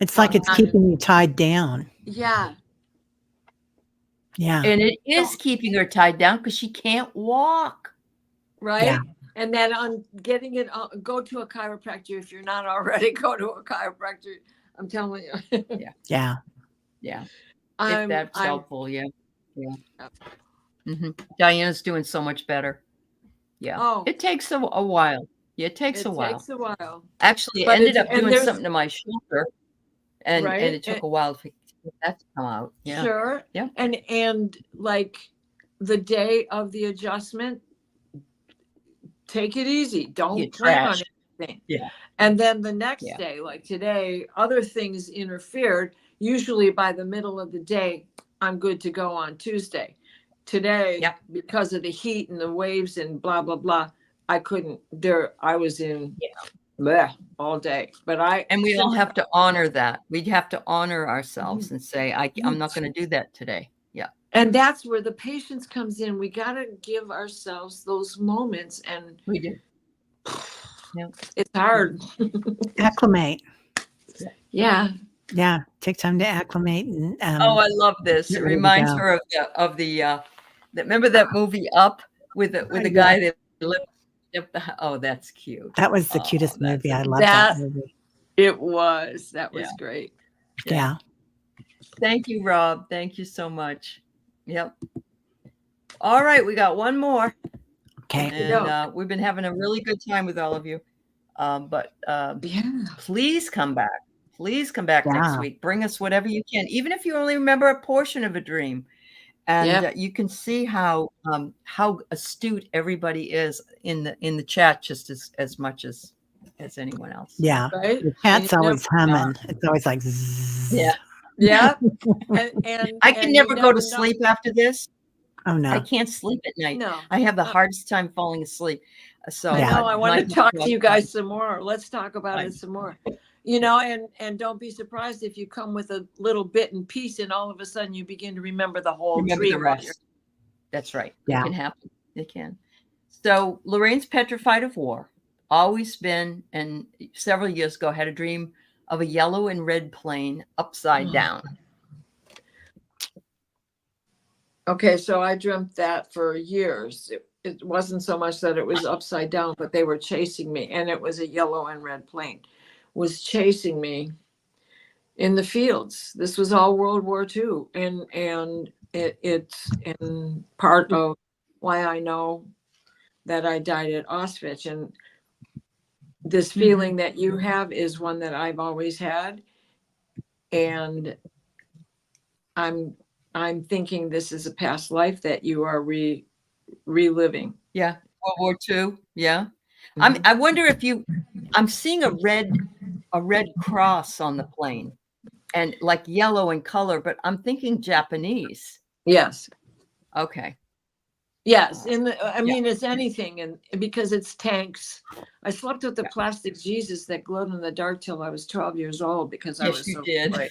It's like it's keeping you tied down. Yeah. Yeah. And it is keeping her tied down because she can't walk. Right. Yeah. And then on getting it, go to a chiropractor. If you're not already, go to a chiropractor. I'm telling you. Yeah. If that's helpful. Yeah. Diana's doing so much better. Yeah. Oh, It takes a while. Yeah, it takes it a while. takes a while. Actually, it But ended it's- up and doing there's- something to my shoulder, and Right. it took a while for that to come out. Yeah. Sure. Yeah. And like the day of the adjustment, take it easy. Don't You plan on trash. anything. Yeah. And then the next Yeah. day, like today, other things interfered. Usually by the middle of the day, I'm good to go on Tuesday. Today, Yeah. because of the heat and the waves and blah, blah, blah, I couldn't. I was in bleh all day. But And we all have to honor that. We'd have to honor ourselves and say, I'm not going to do that today. Yeah. And that's where the patience comes in. We got to give ourselves those moments. And We do. Yeah. It's hard. Acclimate. Yeah. Yeah. Take time to acclimate. And, Oh, I love this. It reminds go. her of the remember that movie Up with the guy that lived up the, oh, that's cute. That was the cutest movie. I love that that movie. It was. That was great. Yeah. Thank you, Rob. Thank you so much. Yep. All right, we got one more. Okay. And we've been having a really good time with all of you. But please come back. Please come back next week. Bring us whatever you can, even if you only remember a portion of a dream. And you can see how astute everybody is in the chat, just as much as anyone else. Yeah. Right? The cat's always humming. It's always like zzz. Yeah. And I can never go to sleep after this. Oh no. I can't sleep at night. No. I have the hardest time falling asleep. So I want to talk to you guys some more. Let's talk about it some more. And don't be surprised if you come with a little bit and piece and all of a sudden you begin to remember the whole dream. The rest. That's right. Yeah. It can happen. It can. So Lorraine's petrified of war. Always been, and several years ago had a dream of a yellow and red plane upside down. Okay, so I dreamt that for years. It wasn't so much that it was upside down, but they were chasing me, and it was a yellow and red plane was chasing me in the fields. This was all World War II, and it's in part of why I know that I died at Auschwitz. And this feeling that you have is one that I've always had, and I'm thinking this is a past life that you are reliving. Yeah. World War II. Yeah. I wonder if I'm seeing a red cross on the plane and like yellow in color, but I'm thinking Japanese. Yes. Okay. Yes. I mean, it's anything. And because it's tanks. I slept with the plastic Jesus that glowed in the dark till I was 12 years old because I was so afraid.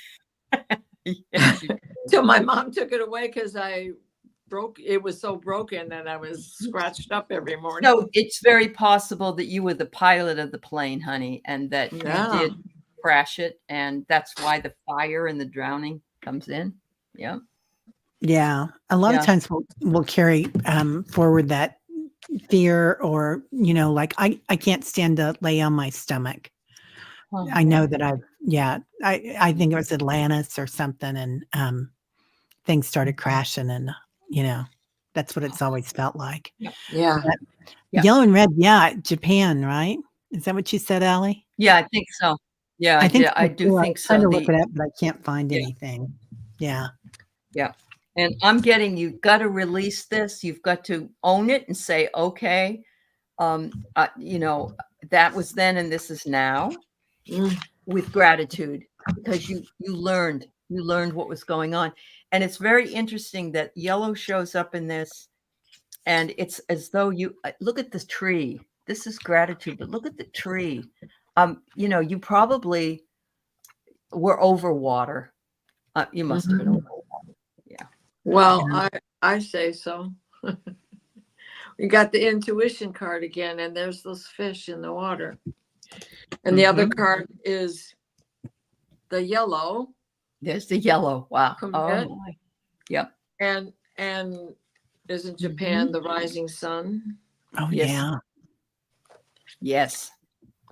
Till my mom took it away because it was so broken that I was scratched up every morning. So it's very possible that you were the pilot of the plane, honey, and that you did crash it, and that's why the fire and the drowning comes in. Yeah. Yeah. A lot of times we'll carry forward that fear, or like I can't stand to lay on my stomach. I know that I think it was Atlantis or something, and things started crashing, and that's what it's always felt like. Yeah. Yellow and red. Yeah. Japan, right? Is that what you said, Aley? Yeah, I think so. Yeah, I do think so. I'm trying to look it up, but I can't find anything. Yeah. Yeah. And I'm getting, you've got to release this. You've got to own it and say, okay, that was then and this is now, with gratitude, because you learned what was going on. And it's very interesting that yellow shows up in this, and it's as though you look at the tree. This is gratitude, but look at the tree. You probably were over water. You must have been over water. Yeah. Well, I say so. We got the intuition card again, and there's those fish in the water. And the other card is the yellow. There's the yellow. Wow. Commit. Oh my. Yep. And isn't Japan the rising sun? Oh, Yes. yeah. Yes.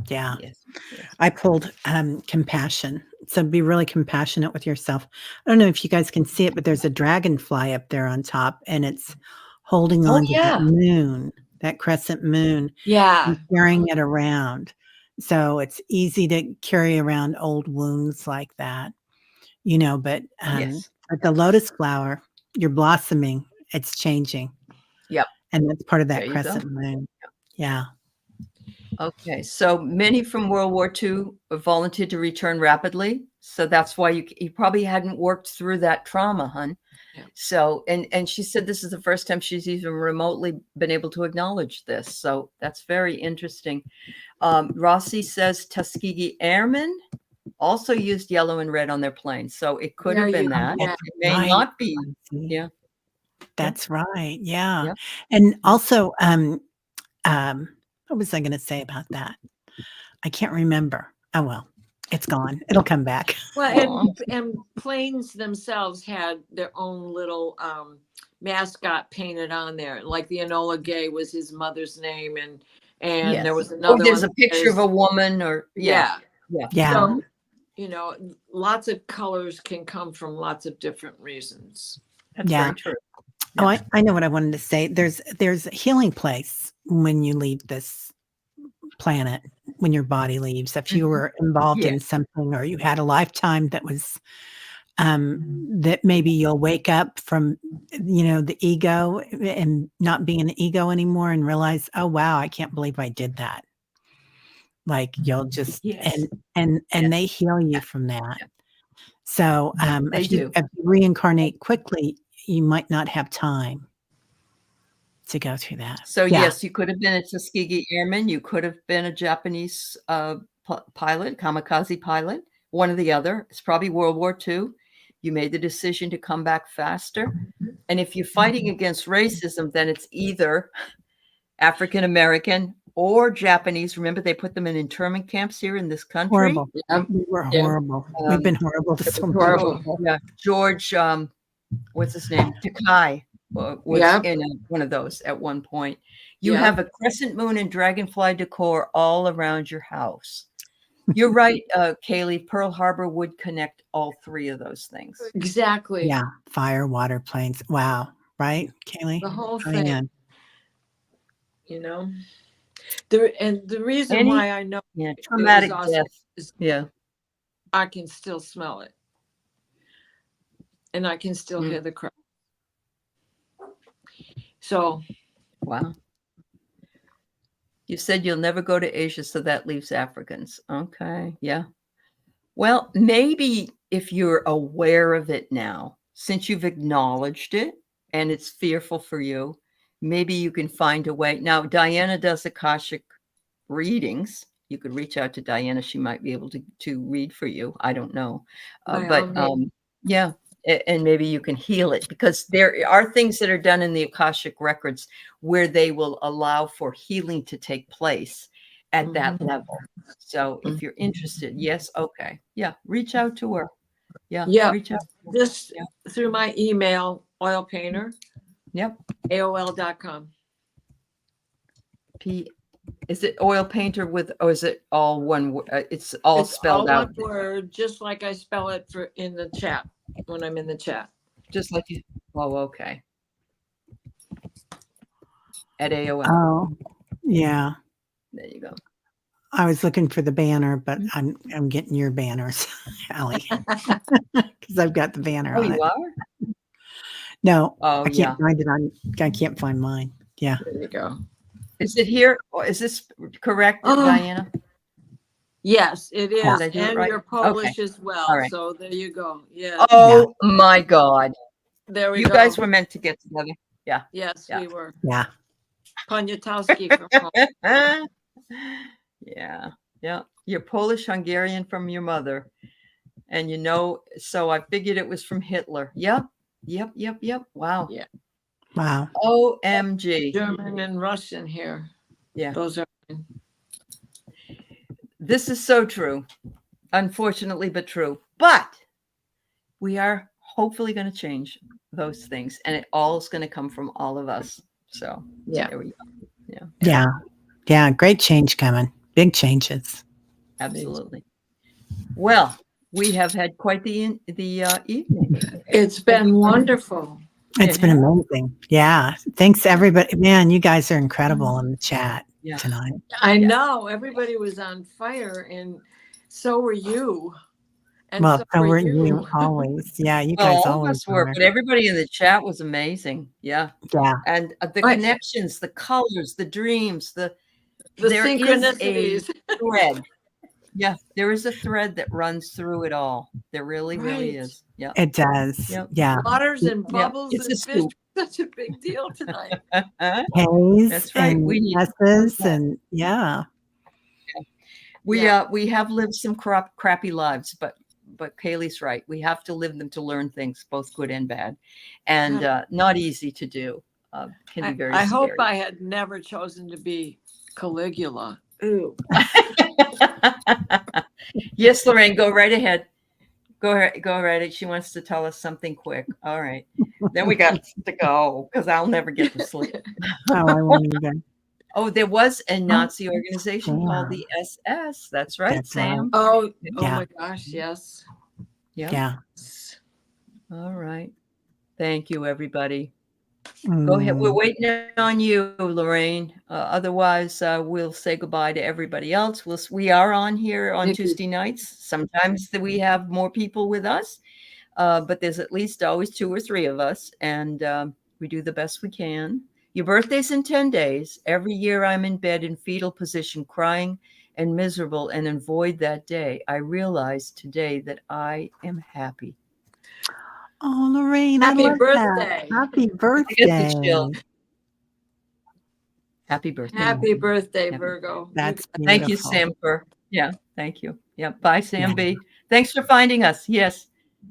Yeah. Yes. Yes. I pulled compassion. So be really compassionate with yourself. I don't know if you guys can see it, but there's a dragonfly up there on top, and it's holding on to that moon, that crescent moon. Yeah. And carrying it around. So it's easy to carry around old wounds like that, you know, but Yes. at the lotus flower, you're blossoming, it's changing. Yep. And that's part of that There you crescent go. moon. Yeah. Okay, so many from World War II volunteered to return rapidly. So that's why you probably hadn't worked through that trauma, hun. Yeah. So, and she said this is the first time she's even remotely been able to acknowledge this. So that's very interesting. Rossi says Tuskegee Airmen also used yellow and red on their planes. So it could have been that. Yeah. It may not be. Yeah. That's right. Yeah. Yep. And also, what was I going to say about that? I can't remember. Oh, well, it's gone. It'll come back. Well, and planes themselves had their own little mascot painted on there. Like the Enola Gay was his mother's name. And Yes. there was another there's one a picture of a woman or Yeah. Yeah. So, lots of colors can come from lots of different reasons. That's very true. Oh, I know what I wanted to say. There's a healing place when you leave this planet, when your body leaves. If you were involved in something, or you had a lifetime that was that maybe you'll wake up from, the ego and not being an ego anymore and realize, oh wow, I can't believe I did that. Like you'll just and they heal you from that. So if you reincarnate quickly, you might not have time to go through that. So yes, you could have been a Tuskegee Airman. You could have been a Japanese pilot, kamikaze pilot, one or the other. It's probably World War II. You made the decision to come back faster. And if you're fighting against racism, then it's either African American or Japanese. Remember, they put them in internment camps here in this country. Horrible. We were horrible. We've been horrible to so many people. Yeah, George, what's his name? Takai was in one of those at one point. You have a crescent moon and dragonfly decor all around your house. You're right, Kaylee. Pearl Harbor would connect all three of those things. Exactly. Yeah. Fire, water, planes. Wow. Right, Kaylee? The whole Oh, thing. yeah. The reason why I know traumatic awesome death is Yeah. I can still smell it. And I can still hear the crowd. So wow. You said you'll never go to Asia, so that leaves Africans. Okay. Yeah. Well, maybe if you're aware of it now, since you've acknowledged it and it's fearful for you, maybe you can find a way. Now, Diana does Akashic readings. You could reach out to Diana. She might be able to read for you. I don't know. Yeah. And maybe you can heal it, because there are things that are done in the Akashic records where they will allow for healing to take place at that level. So if you're interested, yes. Okay. Yeah. Reach out to her. Yeah. Reach out. This through my email, oil painter. Yep. AOL.com. Is it oil painter or is it all one word? It's all spelled all out. One word, just like I spell it in the chat when I'm in the chat. Just like you. Oh, okay. At AOL. Oh, yeah. There you go. I was looking for the banner, but I'm getting your banners, Aley, because I've got the banner on it. You are? No, I can't find it I can't find mine. Yeah. There you go. Is it here? Is this correct, Diana? Yes, it is. Did I do and it right? you're Polish as well. All right. So there you go. Yeah. Oh my God. There we go. You guys were meant to get together. Yeah. Yes, we were. Yeah. Poniatowski from home. Yeah. Yeah. You're Polish Hungarian from your mother. And so I figured it was from Hitler. Yep. Wow. Yeah. Wow. OMG. German and Russian here. Yeah. Those are. This is so true, unfortunately, but true. But we are hopefully going to change those things, and it all is going to come from all of us. So Yeah. there we go. Yeah. Yeah. Yeah. Great change coming. Big changes. Absolutely. Well, we have had quite the evening. It's been wonderful. It's been amazing. Yeah. Thanks, everybody. Man, you guys are incredible in the chat tonight. I know everybody was on fire, and so were you. And Well, so were you you. always. Yeah, you Well, guys all of always us were, are. but everybody in the chat was amazing. Yeah. Yeah. And the Right. connections, the colors, the dreams, The there is synchronicities. a thread. Yeah, there is a thread that runs through it all. There really, really Right. is. Yeah. It does. Yep. Yeah. Waters and bubbles It's and a fish scoop. were such a big deal tonight. Haze That's right. and We need yeses and yeah. we have lived some crappy lives, but Kaylee's right. We have to live them to learn things, both good and bad, and not easy to do. Can be very I scary. hope I had never chosen to be Caligula. Ooh. Yes, Lorraine, go right ahead. Go right ahead. She wants to tell us something quick. All right. Then we got to go because I'll never get to sleep. Oh, I won't either. Oh, there was a Nazi organization called the SS. That's right, That's Sam. right. Oh Yeah. my gosh, yes. Yeah. All right. Thank you, everybody. Go ahead. We're waiting on you, Lorraine. Otherwise, we'll say goodbye to everybody else. We are on here on Tuesday nights. Sometimes we have more people with us, but there's at least always 2 or 3 of us, and we do the best we can. Your birthday's in 10 days. Every year I'm in bed in fetal position, crying and miserable, and avoid that day. I realize today that I am happy. Oh, Lorraine, Happy I love birthday. that. Happy I birthday. get the chill. Happy birthday. Happy birthday, Virgo. That's beautiful. Thank you, Sam. Thank you. Yeah. Bye, Sam B. Thanks for finding us. Yes.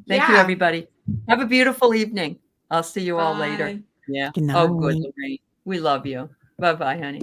Thank you, everybody. Have a beautiful evening. I'll see you all later. Yeah. Good Oh, good, night. Lorraine. We love you. Bye-bye, honey.